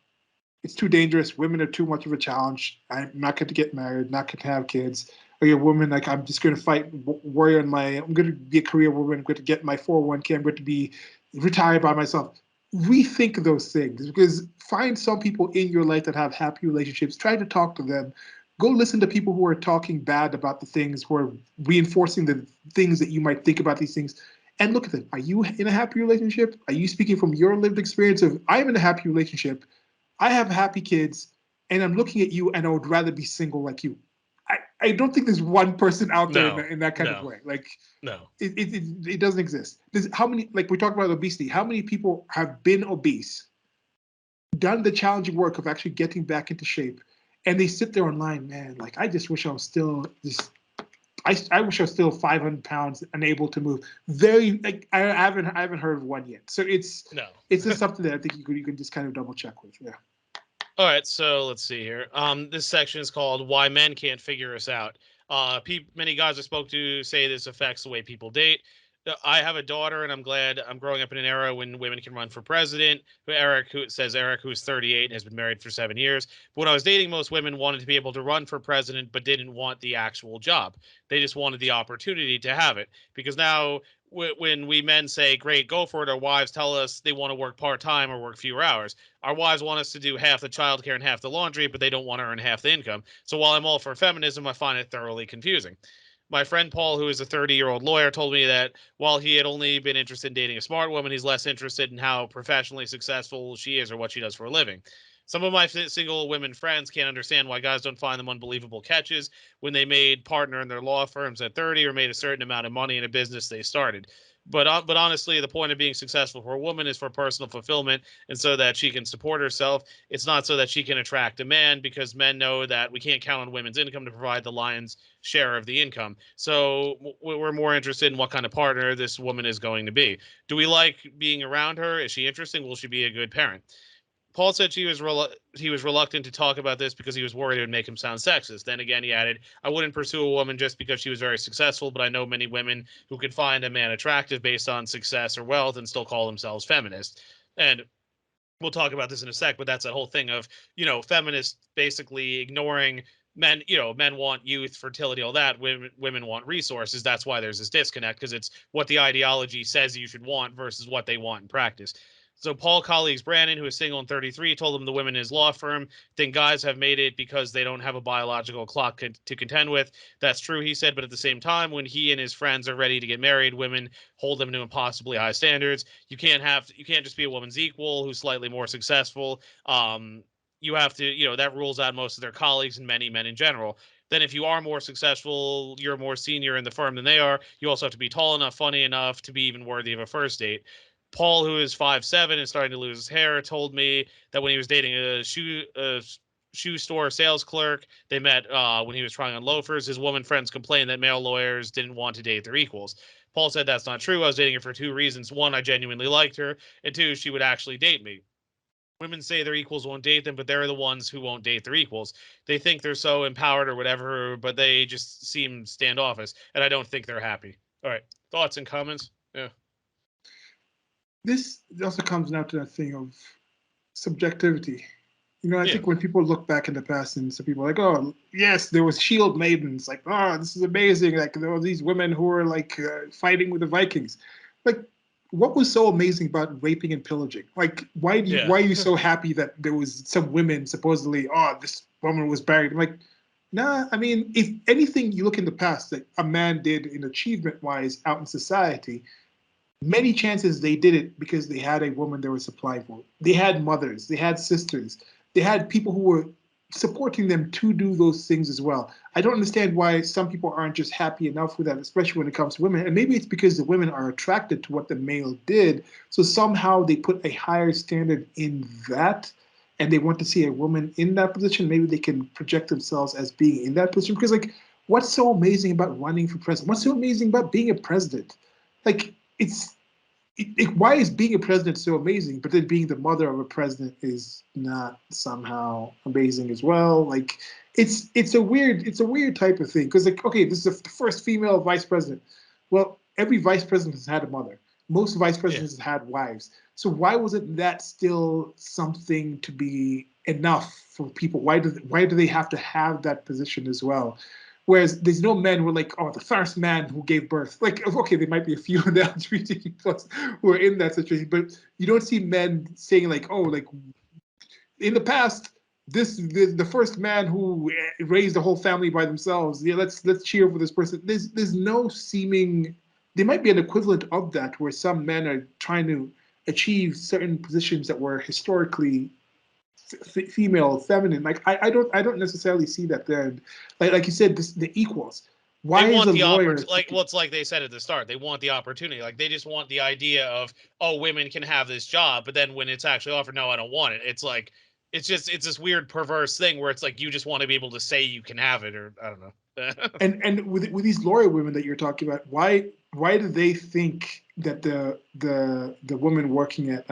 it's too dangerous, women are too much of a challenge, I'm not going to get married, not going to have kids, or you're a woman like I'm just going to fight warrior I'm going to be a career woman, I'm going to get my 401k, I'm going to be retired by myself. Rethink those things, because find some people in your life that have happy relationships, try to talk to them. Go listen to people who are talking bad about the things, who are reinforcing the things that you might think about these things, and look at them. Are you in a happy relationship? Are you speaking from your lived experience of I'm in a happy relationship, I have happy kids, and I'm looking at you and I would rather be single like you? I don't think there's one person out there No. in that kind of No. way. Like No. it doesn't exist. How many, like we talk about obesity, how many people have been obese, done the challenging work of actually getting back into shape, and they sit there online, man, like I just wish I was still just I wish I was still 500 pounds and able to move. Very like I haven't heard of one yet. So No. it's just something that I think you can just kind of double check with. Yeah. All right, so let's see here. This section is called "Why Men Can't Figure Us Out." Many guys I spoke to say this affects the way people date. I have a daughter, and I'm glad I'm growing up in an era when women can run for president. Eric, who is 38, has been married for 7 years. But when I was dating, most women wanted to be able to run for president, but didn't want the actual job. They just wanted the opportunity to have it. Because now, when we men say, "Great, go for it," our wives tell us they want to work part time or work fewer hours. Our wives want us to do half the childcare and half the laundry, but they don't want to earn half the income. So while I'm all for feminism, I find it thoroughly confusing. My friend Paul, who is a 30-year-old lawyer, told me that while he had only been interested in dating a smart woman, he's less interested in how professionally successful she is or what she does for a living. Some of my single women friends can't understand why guys don't find them unbelievable catches when they made partner in their law firms at 30 or made a certain amount of money in a business they started. But honestly, the point of being successful for a woman is for personal fulfillment and so that she can support herself. It's not so that she can attract a man, because men know that we can't count on women's income to provide the lion's share of the income. So we're more interested in what kind of partner this woman is going to be. Do we like being around her? Is she interesting? Will she be a good parent? Paul said he was reluctant to talk about this because he was worried it would make him sound sexist. Then again, he added, "I wouldn't pursue a woman just because she was very successful, but I know many women who could find a man attractive based on success or wealth and still call themselves feminist." And we'll talk about this in a sec, but that's that whole thing of, feminists basically ignoring men. Men want youth, fertility, all that. Women want resources. That's why there's this disconnect, because it's what the ideology says you should want versus what they want in practice. So Paul colleagues Brandon, who is single and 33, told him the women in his law firm think guys have made it because they don't have a biological clock to contend with. That's true, he said, but at the same time, when he and his friends are ready to get married, women hold them to impossibly high standards. You can't just be a woman's equal who's slightly more successful. You have to, that rules out most of their colleagues and many men in general. Then if you are more successful, you're more senior in the firm than they are, you also have to be tall enough, funny enough to be even worthy of a first date. Paul, who is 5'7" and starting to lose his hair, told me that when he was dating a shoe store sales clerk they met when he was trying on loafers, his woman friends complained that male lawyers didn't want to date their equals. Paul said that's not true. I was dating her for two reasons. One, I genuinely liked her, and two, she would actually date me. Women say their equals won't date them, but they're the ones who won't date their equals. They think they're so empowered or whatever, but they just seem standoffish, and I don't think they're happy. All right, thoughts and comments? Yeah. This also comes down to that thing of subjectivity. I Yeah. think when people look back in the past and some people are like, oh, yes, there was shield maidens, like, oh, this is amazing. Like, there were these women who were like fighting with the Vikings. Like, what was so amazing about raping and pillaging? Like, Yeah. why are you so happy that there was some women supposedly, oh, this woman was buried? I'm like, nah, I mean, if anything you look in the past that a man did in achievement wise out in society, many chances they did it because they had a woman they were supplied for. They had mothers, they had sisters, they had people who were supporting them to do those things as well. I don't understand why some people aren't just happy enough with that, especially when it comes to women. And maybe it's because the women are attracted to what the male did. So somehow they put a higher standard in that and they want to see a woman in that position. Maybe they can project themselves as being in that position. Because, like, what's so amazing about running for president? What's so amazing about being a president? Like, why is being a president so amazing, but then being the mother of a president is not somehow amazing as well? Like, it's a weird type of thing because, like, okay, this is the first female vice president. Well, every vice president has had a mother. Most vice Yeah. presidents have had wives. So why wasn't that still something to be enough for people? Why do they have to have that position as well? Whereas there's no men who are like, oh, the first man who gave birth. Like, okay, there might be a few in the LGBTQ plus who are in that situation, but you don't see men saying like, oh, like in the past, the first man who raised a whole family by themselves. Yeah, let's cheer for this person. There's no seeming. There might be an equivalent of that where some men are trying to achieve certain positions that were historically female, feminine. Like I don't necessarily see that there. Like you said, the equals. They Why is want a the lawyer opportunity, like, well, it's like they said at the start. They want the opportunity. Like, they just want the idea of, oh, women can have this job, but then when it's actually offered, no, I don't want it. It's like, it's this weird perverse thing where it's like you just want to be able to say you can have it, or I don't know. and with these lawyer women that you're talking about, why do they think that the woman working at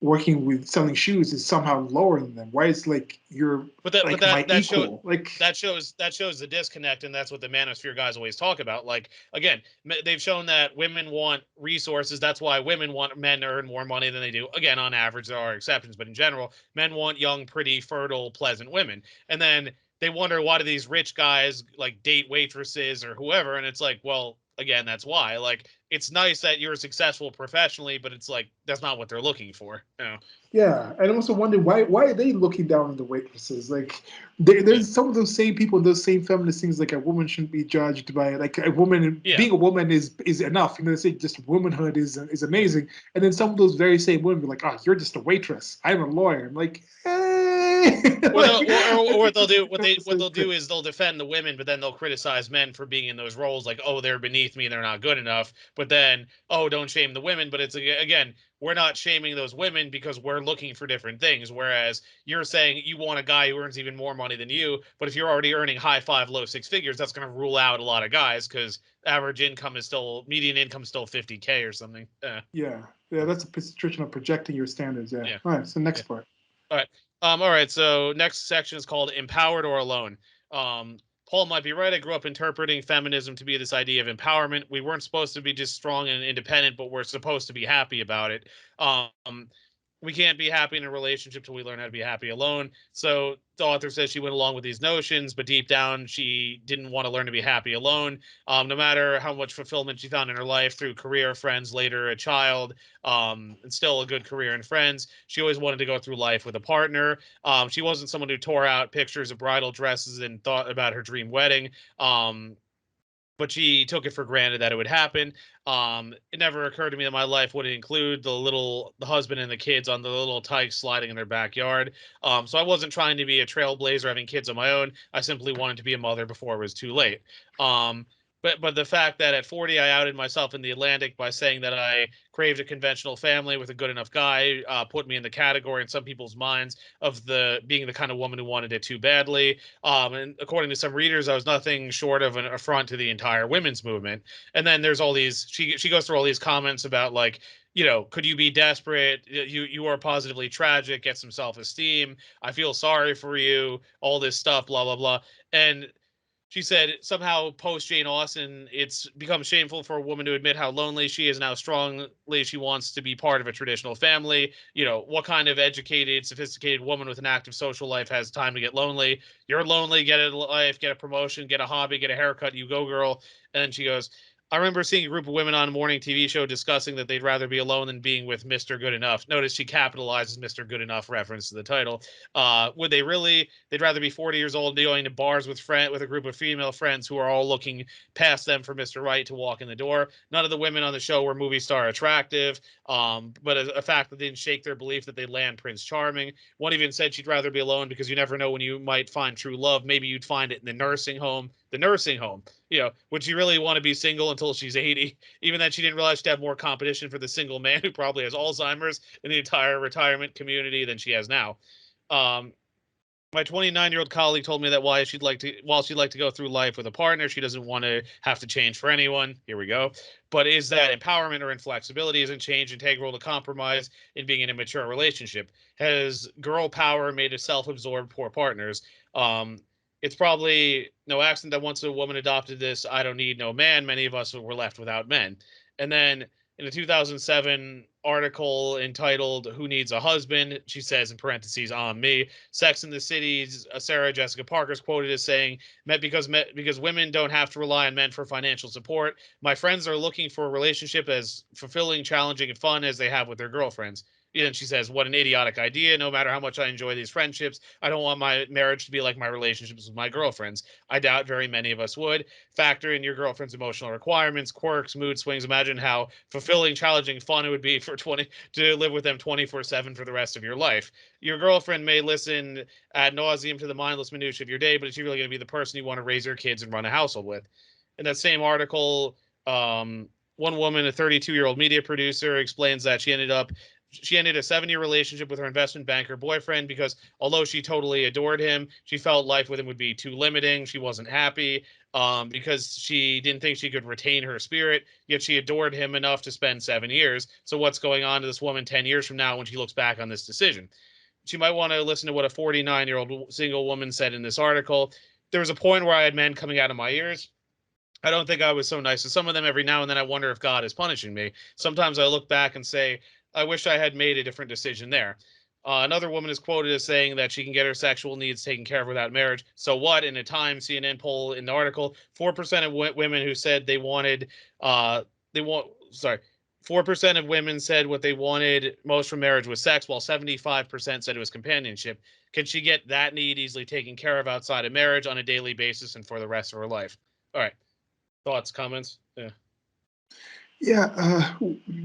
working with selling shoes is somehow lower than them. Why is like you're But that but like my that that show equal? Like that shows the disconnect, and that's what the manosphere guys always talk about. Like again, they've shown that women want resources. That's why women want men to earn more money than they do. Again, on average, there are exceptions, but in general, men want young, pretty, fertile, pleasant women. And then they wonder why do these rich guys like date waitresses or whoever, and it's like, well, again, that's why. Like, it's nice that you're successful professionally, but it's like that's not what they're looking for. yeah, and I also wonder why are they looking down on the waitresses? Like Yeah, there's some of those same people, those same feminist things. Like a woman shouldn't be judged by like a woman yeah. being a woman is enough. You know, they say just womanhood is amazing, and then some of those very same women be like, oh, you're just a waitress. I'm a lawyer. I'm like, hey, Or like, they'll or I what think they'll it's do what the they'll same do is they'll defend the women, but then they'll criticize men for being in those roles, like, oh, they're beneath me, they're not good enough. But then, oh, don't shame the women. But it's again, we're not shaming those women because we're looking for different things. Whereas you're saying you want a guy who earns even more money than you, but if you're already earning high five, low six figures, that's going to rule out a lot of guys because average income is still median income is still 50K or something. yeah, yeah. That's a situation of projecting your standards. Yeah. Yeah, All right. So yeah. next part. All right. All right. So next section is called "Empowered or Alone." Um, Paul might be right. I grew up interpreting feminism to be this idea of empowerment. We weren't supposed to be just strong and independent, but we're supposed to be happy about it. We can't be happy in a relationship till we learn how to be happy alone. So the author says she went along with these notions, but deep down she didn't want to learn to be happy alone. No matter how much fulfillment she found in her life through career, friends, later a child, and still a good career and friends, she always wanted to go through life with a partner. She wasn't someone who tore out pictures of bridal dresses and thought about her dream wedding. Um, but she took it for granted that it would happen. It never occurred to me that my life would include the husband and the kids on the little tykes sliding in their backyard. So I wasn't trying to be a trailblazer having kids on my own. I simply wanted to be a mother before it was too late. Um, but the fact that at 40 I outed myself in the Atlantic by saying that I craved a conventional family with a good enough guy put me in the category in some people's minds of the being the kind of woman who wanted it too badly. And according to some readers, I was nothing short of an affront to the entire women's movement. And then there's all these. She goes through all these comments about like, could you be desperate? You are positively tragic. Get some self esteem. I feel sorry for you. All this stuff. Blah blah blah. And she said somehow post Jane Austen, it's become shameful for a woman to admit how lonely she is and how strongly she wants to be part of a traditional family. What kind of educated, sophisticated woman with an active social life has time to get lonely? You're lonely, get a life, get a promotion, get a hobby, get a haircut, you go, girl. And then she goes, I remember seeing a group of women on a morning TV show discussing that they'd rather be alone than being with Mr. Good Enough. Notice she capitalizes Mr. Good Enough reference to the title. Would they really? They'd rather be 40 years old and be going to bars with a group of female friends who are all looking past them for Mr. Right to walk in the door. None of the women on the show were movie star attractive, but a fact that didn't shake their belief that they'd land Prince Charming. One even said she'd rather be alone because you never know when you might find true love. Maybe you'd find it in the nursing home. The nursing home. Would she really want to be single until she's 80? Even then, she didn't realize she'd have more competition for the single man who probably has Alzheimer's in the entire retirement community than she has now. Um, my 29-year-old colleague told me that while she'd like to go through life with a partner, she doesn't want to have to change for anyone. Here we go. But is that empowerment or inflexibility? Isn't change integral to compromise in being in a mature relationship? Has girl power made us self-absorbed poor partners? Um, it's probably no accident that once a woman adopted this "I don't need no man," many of us were left without men. And then in a 2007 article entitled "Who Needs a Husband," she says in parentheses, "On me." Sex in the City's Sarah Jessica Parker is quoted as saying, because women don't have to rely on men for financial support. My friends are looking for a relationship as fulfilling, challenging, and fun as they have with their girlfriends." And she says, "What an idiotic idea. No matter how much I enjoy these friendships, I don't want my marriage to be like my relationships with my girlfriends. I doubt very many of us would. Factor in your girlfriend's emotional requirements, quirks, mood swings. Imagine how fulfilling, challenging, fun it would be to live with them 24/7 for the rest of your life. Your girlfriend may listen ad nauseum to the mindless minutiae of your day, but is she really going to be the person you want to raise your kids and run a household with?" In that same article, one woman, a 32-year-old media producer, explains that she ended up she ended a 7-year relationship with her investment banker boyfriend because although she totally adored him, she felt life with him would be too limiting. She wasn't happy because she didn't think she could retain her spirit, yet she adored him enough to spend 7 years. So what's going on to this woman 10 years from now when she looks back on this decision? She might want to listen to what a 49-year-old single woman said in this article. There was a point where I had men coming out of my ears. I don't think I was so nice to some of them. Every now and then I wonder if God is punishing me. Sometimes I look back and say, I wish I had made a different decision there. Another woman is quoted as saying that she can get her sexual needs taken care of without marriage. So what? In a Time CNN poll in the article, 4% of women who said they want, sorry, 4% of women said what they wanted most from marriage was sex, while 75% said it was companionship. Can she get that need easily taken care of outside of marriage on a daily basis and for the rest of her life? All right. Thoughts, comments? Yeah. Yeah,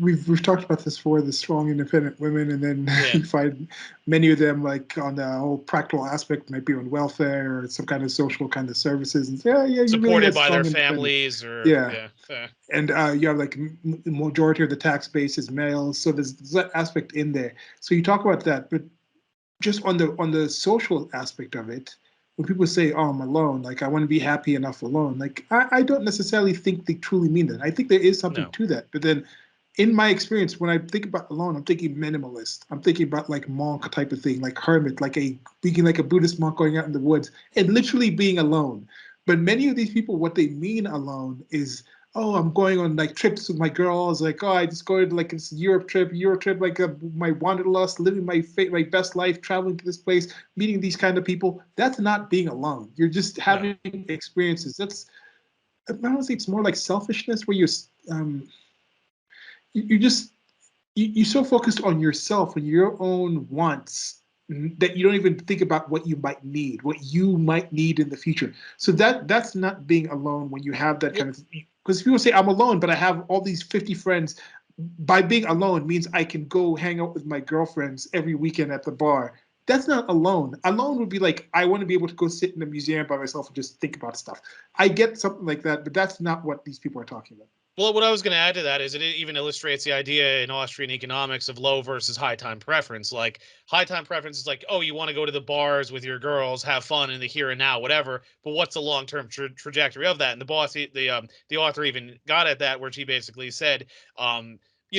we've talked about this before, the strong, independent women, and then Yeah. you find many of them like on the whole practical aspect, might be on welfare or some kind of social kind of services, and say, oh yeah, you really Supported are by their strong, independent. families or Yeah, yeah. Yeah. and you have like majority of the tax base is males, so there's that aspect in there. So you talk about that, but just on the social aspect of it, when people say, "Oh, I'm alone," like I want to be happy enough alone, like I don't necessarily think they truly mean that. I think there is something No. to that, but then in my experience, when I think about alone, I'm thinking minimalist. I'm thinking about like monk type of thing, like hermit, like a being like a Buddhist monk going out in the woods and literally being alone. But many of these people, what they mean alone is, oh, I'm going on like trips with my girls. Like, oh, I just go to like this Europe trip, like my wanderlust, living my best life, traveling to this place, meeting these kind of people. That's not being alone. You're just No. having experiences. That's, I don't say it's more like selfishness, where um, you're just you're so focused on yourself and your own wants that you don't even think about what what you might need in the future. So that's not being alone when you have that kind Well, of, because people say I'm alone, but I have all these 50 friends. By being alone means I can go hang out with my girlfriends every weekend at the bar. That's not alone. Alone would be like I want to be able to go sit in a museum by myself and just think about stuff. I get something like that, but that's not what these people are talking about. well, what I was going to add to that is it even illustrates the idea in Austrian economics of low versus high time preference. Like high time preference is like, oh, you want to go to the bars with your girls, have fun in the here and now, whatever. But what's the long term trajectory of that? And the author even got at that, where she basically said,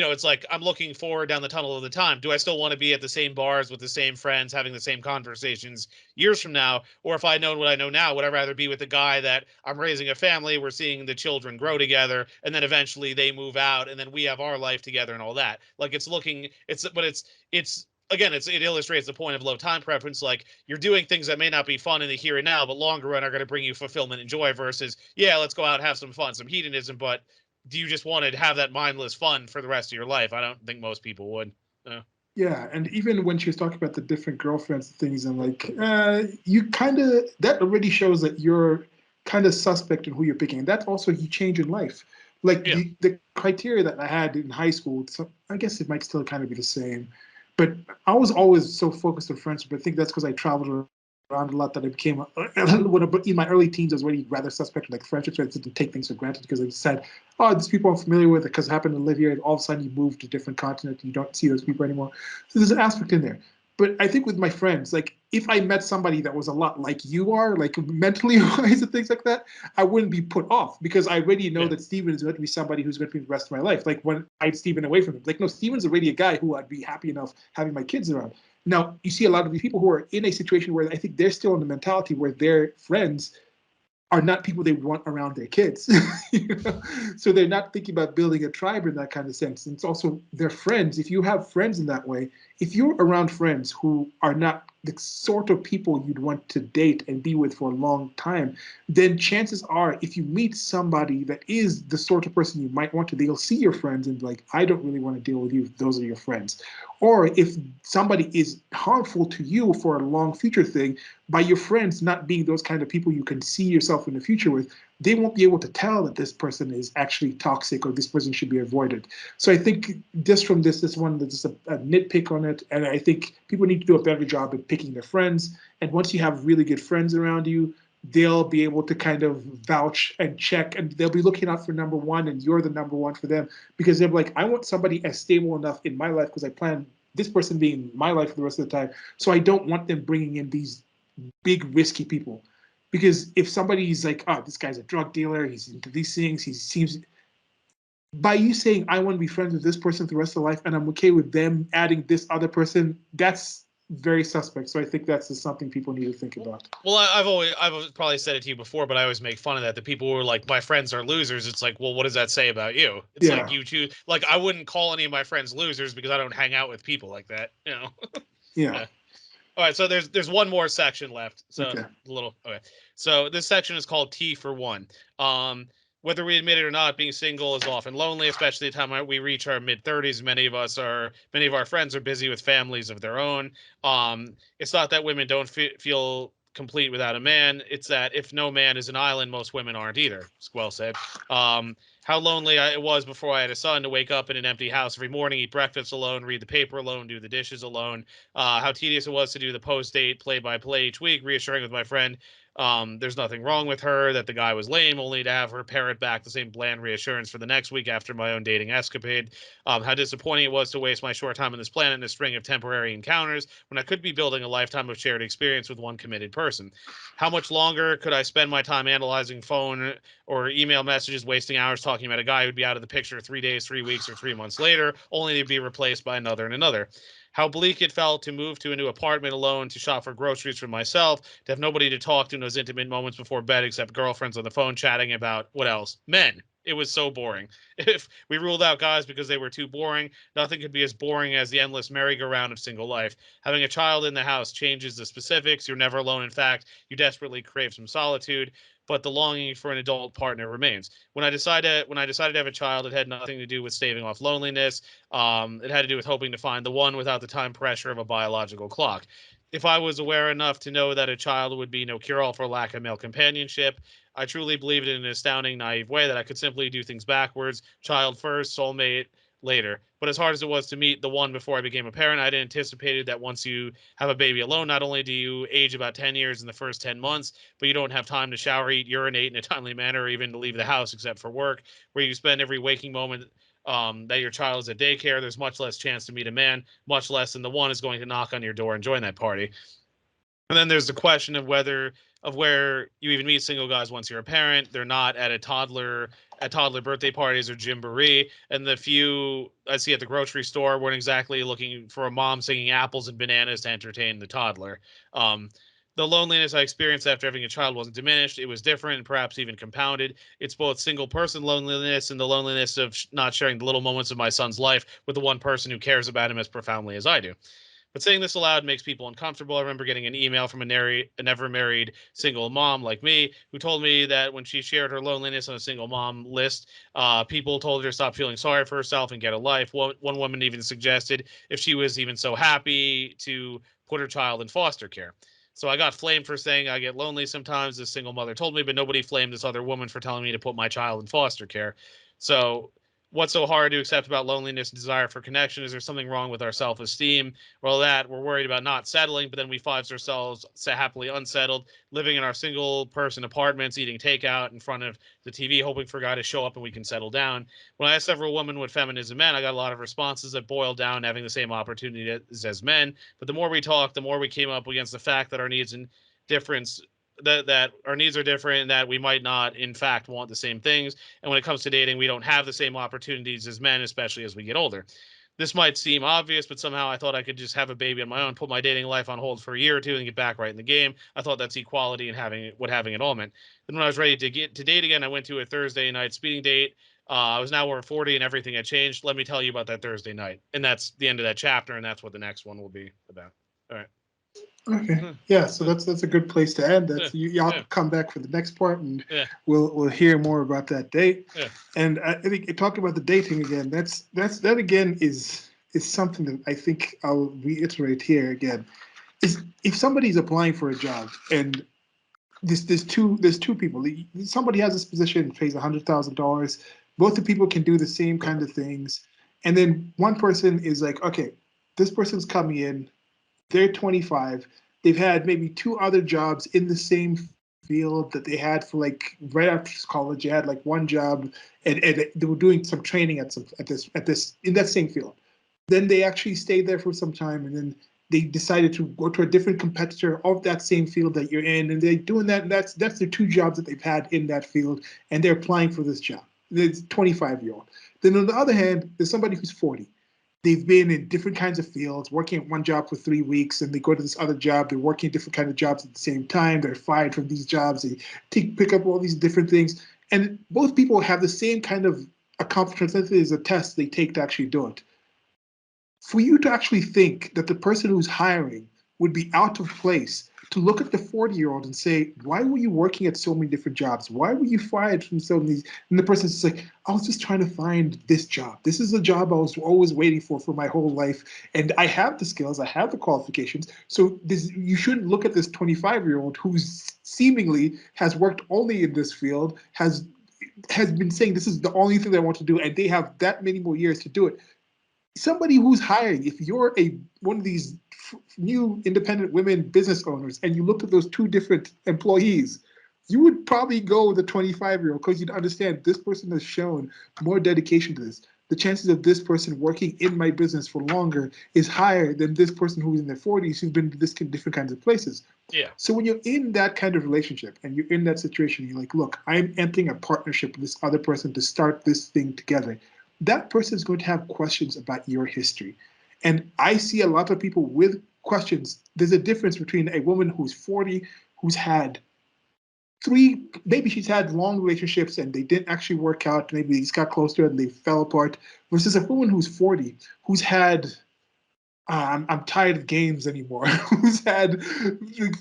it's like I'm looking forward down the tunnel of the time. Do I still want to be at the same bars with the same friends, having the same conversations years from now? Or if I know what I know now, would I rather be with the guy that I'm raising a family, we're seeing the children grow together, and then eventually they move out, and then we have our life together and all that? Like it's again, it illustrates the point of low time preference. Like you're doing things that may not be fun in the here and now, but longer run are going to bring you fulfillment and joy. Versus, yeah, let's go out and have some fun, some hedonism, but do you just want to have that mindless fun for the rest of your life? I don't think most people would. Yeah, and even when she was talking about the different girlfriends and things, I'm like, you kind of, that already shows that you're kind of suspect in who you're picking. And that's also you change in life. Like Yeah. the criteria that I had in high school, so I guess it might still kind of be the same. But I was always so focused on friendship. I think that's because I traveled around a lot that I became, in my early teens, I was really rather suspect of like friendships. I didn't take things for granted because I said, oh, these people I'm familiar with because I happen to live here. And all of a sudden you move to a different continent and you don't see those people anymore. So there's an aspect in there. But I think with my friends, like if I met somebody that was a lot like you are, like mentally wise and things like that, I wouldn't be put off because I already know Yeah. that Steven is going to be somebody who's going to be the rest of my life. Like when I'd Steven away from him, like no, Steven's already a guy who I'd be happy enough having my kids around. Now you see a lot of these people who are in a situation where I think they're still in the mentality where their friends are not people they would want around their kids. You know? So they're not thinking about building a tribe in that kind of sense. And it's also their friends. If you have friends in that way, if you're around friends who are not the sort of people you'd want to date and be with for a long time, then chances are if you meet somebody that is the sort of person you might want to, they'll see your friends and be like, I don't really want to deal with you if those are your friends. Or if somebody is harmful to you for a long future thing, by your friends not being those kind of people you can see yourself in the future with, they won't be able to tell that this person is actually toxic or this person should be avoided. So I think just from this one, there's just a nitpick on it. And I think people need to do a better job at picking their friends. And once you have really good friends around you, they'll be able to kind of vouch and check and they'll be looking out for number one and you're the number one for them because they're like, I want somebody as stable enough in my life because I plan this person being in my life for the rest of the time. So I don't want them bringing in these big risky people, because if somebody's like, oh, this guy's a drug dealer, he's into these things, he seems, by you saying I want to be friends with this person for the rest of life and I'm okay with them adding this other person, that's very suspect. So I think that's just something people need to think about. Well, I've probably said it to you before, but I always make fun of that. The people who are like, my friends are losers. It's like, well, what does that say about you? It's like Yeah, you choose. Like, I wouldn't call any of my friends losers because I don't hang out with people like that. You know. yeah, Yeah. All right. So there's one more section left. So okay. a little. Okay. So this section is called T for one. Whether we admit it or not, being single is often lonely, especially the time we reach our mid 30s. Many of our friends are busy with families of their own. It's not that women don't feel complete without a man. It's that if no man is an island, most women aren't either. Well said. How lonely it was before I had a son to wake up in an empty house every morning, eat breakfast alone, read the paper alone, do the dishes alone. How tedious it was to do the post date play by play each week, reassuring with my friend there's nothing wrong with her, that the guy was lame, only to have her parrot back the same bland reassurance for the next week after my own dating escapade. How disappointing it was to waste my short time on this planet in a string of temporary encounters when I could be building a lifetime of shared experience with one committed person. How much longer could I spend my time analyzing phone or email messages, wasting hours talking about a guy who'd be out of the picture 3 days, 3 weeks, or 3 months later, only to be replaced by another and another? How bleak it felt to move to a new apartment alone, to shop for groceries for myself, to have nobody to talk to in those intimate moments before bed except girlfriends on the phone chatting about what else? Men. It was so boring. If we ruled out guys because they were too boring, nothing could be as boring as the endless merry-go-round of single life. Having a child in the house changes the specifics. You're never alone. In fact, you desperately crave some solitude, but the longing for an adult partner remains. When I decided to have a child, it had nothing to do with staving off loneliness. It had to do with hoping to find the one without the time pressure of a biological clock. If I was aware enough to know that a child would be no cure all for lack of male companionship, I truly believed in an astounding, naive way that I could simply do things backwards: child first, soulmate later. But as hard as it was to meet the one before I became a parent, I'd anticipated that once you have a baby alone, not only do you age about 10 years in the first 10 months, but you don't have time to shower, eat, urinate in a timely manner, or even to leave the house except for work, where you spend every waking moment that your child is at daycare. There's much less chance to meet a man, much less than the one is going to knock on your door and join that party. And then there's the question of where you even meet single guys once you're a parent. They're not at toddler birthday parties or gymboree. And the few I see at the grocery store weren't exactly looking for a mom singing apples and bananas to entertain the toddler. Um, the loneliness I experienced after having a child wasn't diminished. It was different and perhaps even compounded. It's both single person loneliness and the loneliness of not sharing the little moments of my son's life with the one person who cares about him as profoundly as I do. But saying this aloud makes people uncomfortable. I remember getting an email from a never married single mom like me who told me that when she shared her loneliness on a single mom list, people told her to stop feeling sorry for herself and get a life. One woman even suggested if she was even so happy to put her child in foster care. So I got flamed for saying I get lonely sometimes, this single mother told me, but nobody flamed this other woman for telling me to put my child in foster care. So what's so hard to accept about loneliness and desire for connection? Is there something wrong with our self-esteem? Well, that we're worried about not settling, but then we find ourselves happily unsettled, living in our single person apartments, eating takeout in front of the TV, hoping for a guy to show up and we can settle down. When I asked several women what feminism meant, I got a lot of responses that boiled down having the same opportunity as men. But the more we talked, the more we came up against the fact that our needs and difference that our needs are different and that we might not in fact want the same things. And when it comes to dating, we don't have the same opportunities as men, especially as we get older. This might seem obvious, but somehow I thought I could just have a baby on my own, put my dating life on hold for a year or two, and get back right in the game. I thought that's equality and having it all meant. Then when I was ready to get to date again, I went to a Thursday night speeding date. I was now over 40 and everything had changed. Let me tell you about that Thursday night. And that's the end of that chapter, and that's what the next one will be about. All right. Okay. Hmm. Yeah, so that's a good place to end. Yeah. That's y'all Yeah. come back for the next part, and Yeah. we'll hear more about that date. Yeah. And I think talking about the dating again, that again is something that I think I'll reiterate here again. Is if somebody's applying for a job and there's two people. Somebody has this position, pays $100,000. Both the people can do the same kind of things, and then one person is like, okay, this person's coming in, they're 25. They've had maybe two other jobs in the same field that they had for like right after college. They had like one job, and they were doing some training at this in that same field. Then they actually stayed there for some time, and then they decided to go to a different competitor of that same field that you're in, and they're doing that. And that's their two jobs that they've had in that field, and they're applying for this job. It's 25-year-old. Then on the other hand, there's somebody who's 40. They've been in different kinds of fields, working at one job for 3 weeks, and they go to this other job. They're working different kind of jobs at the same time. They're fired from these jobs. They pick up all these different things, and both people have the same kind of accomplishments. There's a test they take to actually do it. For you to actually think that the person who's hiring would be out of place to look at the 40-year-old and say, why were you working at so many different jobs? Why were you fired from so many? And the person's just like, I was just trying to find this job. This is a job I was always waiting for my whole life. And I have the skills, I have the qualifications. So you shouldn't look at this 25-year-old who's seemingly has worked only in this field, has been saying this is the only thing that I want to do, and they have that many more years to do it. Somebody who's hiring, if you're one of these new independent women business owners and you looked at those two different employees, you would probably go with the 25-year-old because you'd understand this person has shown more dedication to this. The chances of this person working in my business for longer is higher than this person who's in their 40s who's been to this different kinds of places. Yeah. So when you're in that kind of relationship and you're in that situation, you're like, look, I'm entering a partnership with this other person to start this thing together. That person is going to have questions about your history. And I see a lot of people with questions. There's a difference between a woman who's 40, who's had maybe she's had long relationships and they didn't actually work out. Maybe they just got close to her and they fell apart, versus a woman who's 40, who's had I'm tired of games anymore. Who's had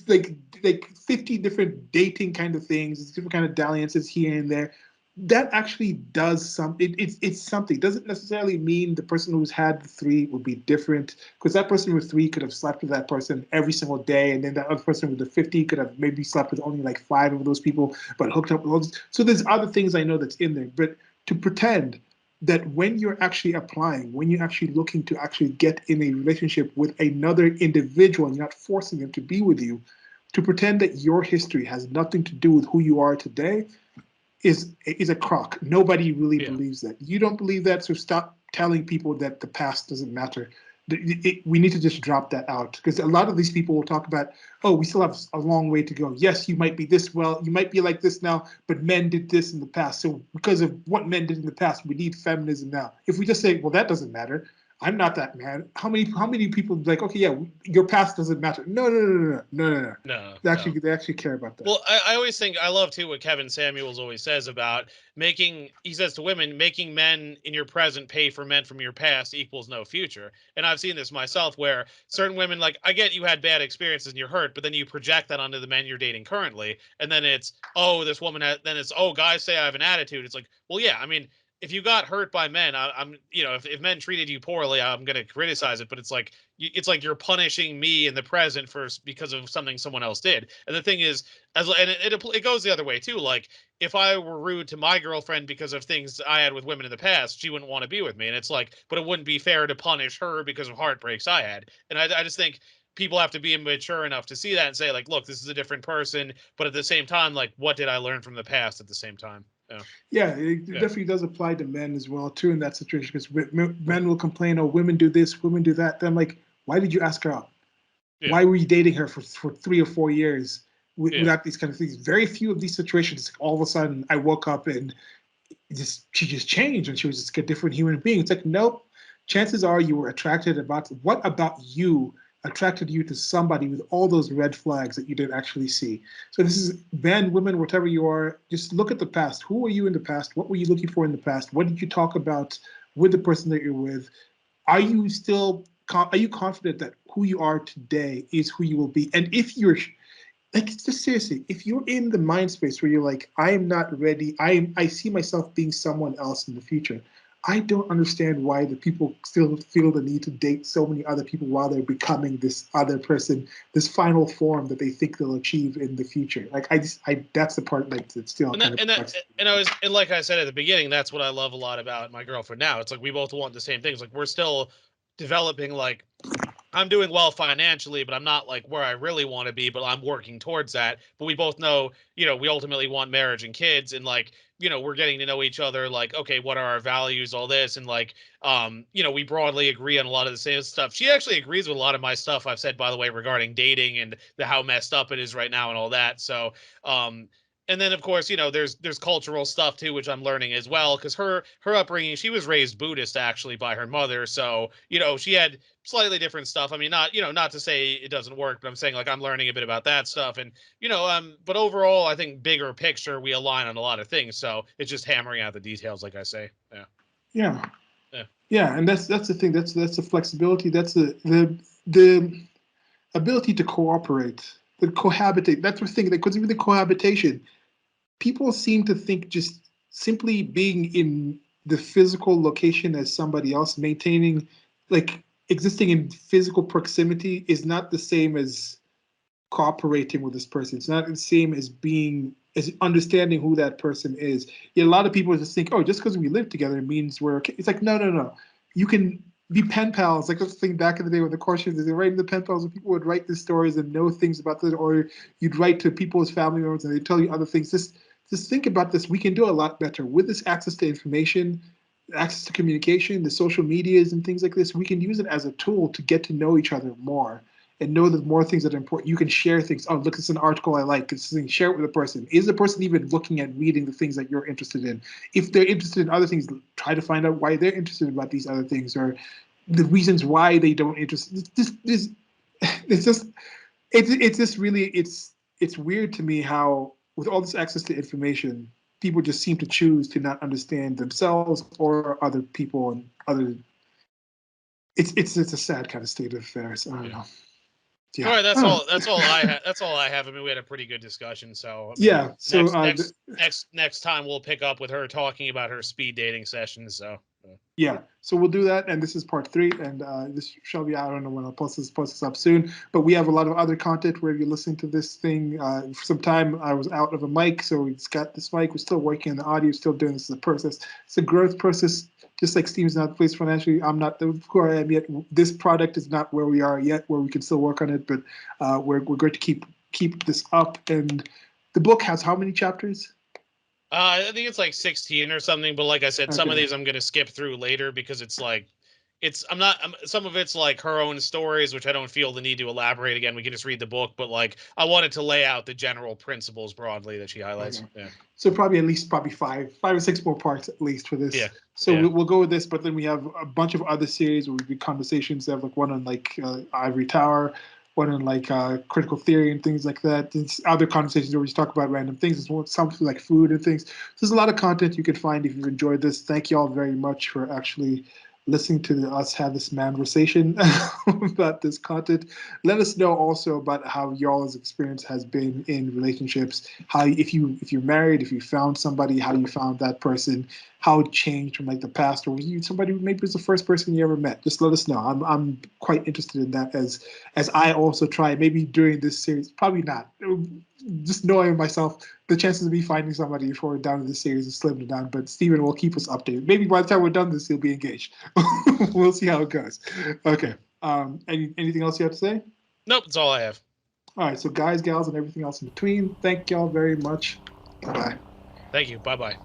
like 50 different dating kind of things, different kind of dalliances here and there. That actually does something. It's something. It doesn't necessarily mean the person who's had the three would be different, because that person with three could have slept with that person every single day, and then that other person with the 50 could have maybe slept with only like 5 of those people, but hooked up with all those. So there's other things I know that's in there, but to pretend that when you're actually applying, when you're actually looking to actually get in a relationship with another individual, and you're not forcing them to be with you, to pretend that your history has nothing to do with who you are today is a crock. Nobody really Yeah. believes that. You don't believe that, so stop telling people that the past doesn't matter. We need to just drop that out, because a lot of these people will talk about, oh, we still have a long way to go. Yes, you might be this well, you might be like this now, but men did this in the past. So because of what men did in the past, we need feminism now. If we just say, well, that doesn't matter, I'm not that man. How many people be like, okay, yeah, your past doesn't matter? No, no, no, no, no, no, no. No, no. They actually care about that. Well, I always think I love too what Kevin Samuels always says about he says to women, making men in your present pay for men from your past equals no future. And I've seen this myself where certain women, like, I get you had bad experiences and you're hurt, but then you project that onto the men you're dating currently. And then it's, oh, this woman then it's, oh, guys say I have an attitude. It's like, well, yeah, I mean, if you got hurt by men, I'm, if men treated you poorly, I'm going to criticize it, but it's like you're punishing me in the present because of something someone else did. And the thing is, it goes the other way too. Like, if I were rude to my girlfriend because of things I had with women in the past, she wouldn't want to be with me. And it's like, but it wouldn't be fair to punish her because of heartbreaks I had. And I just think people have to be mature enough to see that and say, like, look, this is a different person, but at the same time, like, what did I learn from the past at the same time? Yeah. Yeah, it definitely does apply to men as well too in that situation, because men will complain, oh, women do this, women do that. Then I'm like, why did you ask her out? Yeah. Why were you dating her for 3 or 4 years Yeah. without these kind of things? Very few of these situations, all of a sudden I woke up and she just changed and she was just a different human being. It's like, nope. Chances are you were attracted about what about you attracted you to somebody with all those red flags that you didn't actually see. So this is men, women, whatever you are, just look at the past. Who were you in the past? What were you looking for in the past? What did you talk about with the person that you're with? Are you still are you confident that who you are today is who you will be? And if you're like, just seriously, if you're in the mind space where you're like, I am not ready, I see myself being someone else in the future, I don't understand why the people still feel the need to date so many other people while they're becoming this other person, this final form that they think they'll achieve in the future. Like, that's the part like that's still And kind that, of and that, perplexing. and like I said at the beginning, that's what I love a lot about my girlfriend now. It's like we both want the same things. Like, we're still developing, like, I'm doing well financially, but I'm not like where I really want to be, but I'm working towards that. But we both know, we ultimately want marriage and kids, and like, we're getting to know each other, like, okay, what are our values, all this, and like, we broadly agree on a lot of the same stuff. She actually agrees with a lot of my stuff I've said, by the way, regarding dating and how messed up it is right now and all that. So, and then of course, there's cultural stuff too, which I'm learning as well, because her upbringing, she was raised Buddhist actually by her mother, so she had slightly different stuff. I mean, not to say it doesn't work, but I'm saying like I'm learning a bit about that stuff, and but overall, I think bigger picture we align on a lot of things. So it's just hammering out the details, like I say. Yeah, Yeah, yeah, yeah, and that's the thing. That's the flexibility. That's the ability to cooperate, the cohabitate. That's the thing. Because even the cohabitation, people seem to think just simply being in the physical location as somebody else, maintaining, like, existing in physical proximity is not the same as cooperating with this person. It's not the same as being as understanding who that person is. Yet a lot of people just think, oh, just because we live together means we're okay. It's like, no, no, no. You can be pen pals. Like, that's the thing back in the day with the courses, they write in the pen pals, and people would write these stories and know things about this, or you'd write to people's family members and they tell you other things. Just think about this. We can do a lot better with this access to information, access to communication, the social medias and things like this. We can use it as a tool to get to know each other more and know that more things that are important. You can share things. Oh, look, it's an article I like. It's thing. Share it with a person. Is the person even looking at reading the things that you're interested in? If they're interested in other things, try to find out why they're interested about these other things, or the reasons why they don't interest. It's just it's just really it's weird to me how with all this access to information, people just seem to choose to not understand themselves or other people and other. It's a sad kind of state of affairs. I don't yeah. know. All Yeah. right, that's Oh. all. That's all I have. That's all I have. I mean, we had a pretty good discussion. So, I mean, Yeah. So next time we'll pick up with her talking about her speed dating sessions. So, yeah. So we'll do that, and this is part 3, and this shall be out. I don't know when I'll post this up soon, but we have a lot of other content where you're listening to this thing. For some time, I was out of a mic, so we just got this mic. We're still working on the audio, still doing this as a process. It's a growth process. Just like Steve's not the place financially, I'm not where I am yet. This product is not where we are yet, where we can still work on it, but we're going to keep this up. And the book has how many chapters? I think it's like 16 or something. But like I said, some of Okay. these I'm gonna skip through later because it's like, I'm not. Some of it's like her own stories, which I don't feel the need to elaborate again. We can just read the book, but like I wanted to lay out the general principles broadly that she highlights. Okay. Yeah, So probably at least probably five or six more parts at least for yeah, this. So yeah. we'll go with this, but then we have a bunch of other series where we do conversations. They have like one on like Ivory Tower, one on like critical theory and things like that. There's other conversations where we just talk about random things. There's some like food and things. So there's a lot of content you can find if you've enjoyed this. Thank you all very much for actually listening to us have this manversation about this content. Let us know also about how y'all's experience has been in relationships. How if you're married, if you found somebody, how you found that person, how it changed from like the past, or was you somebody who maybe was the first person you ever met. Just let us know. I'm quite interested in that as I also try maybe during this series. Probably not. Just knowing myself, the chances of me finding somebody before we're done with this series is slim to none. But Steven will keep us updated. Maybe by the time we're done this, he'll be engaged. We'll see how it goes. Okay. Anything else you have to say? Nope, that's all I have. All right. So guys, gals, and everything else in between. Thank y'all very much. Bye bye. Thank you. Bye bye.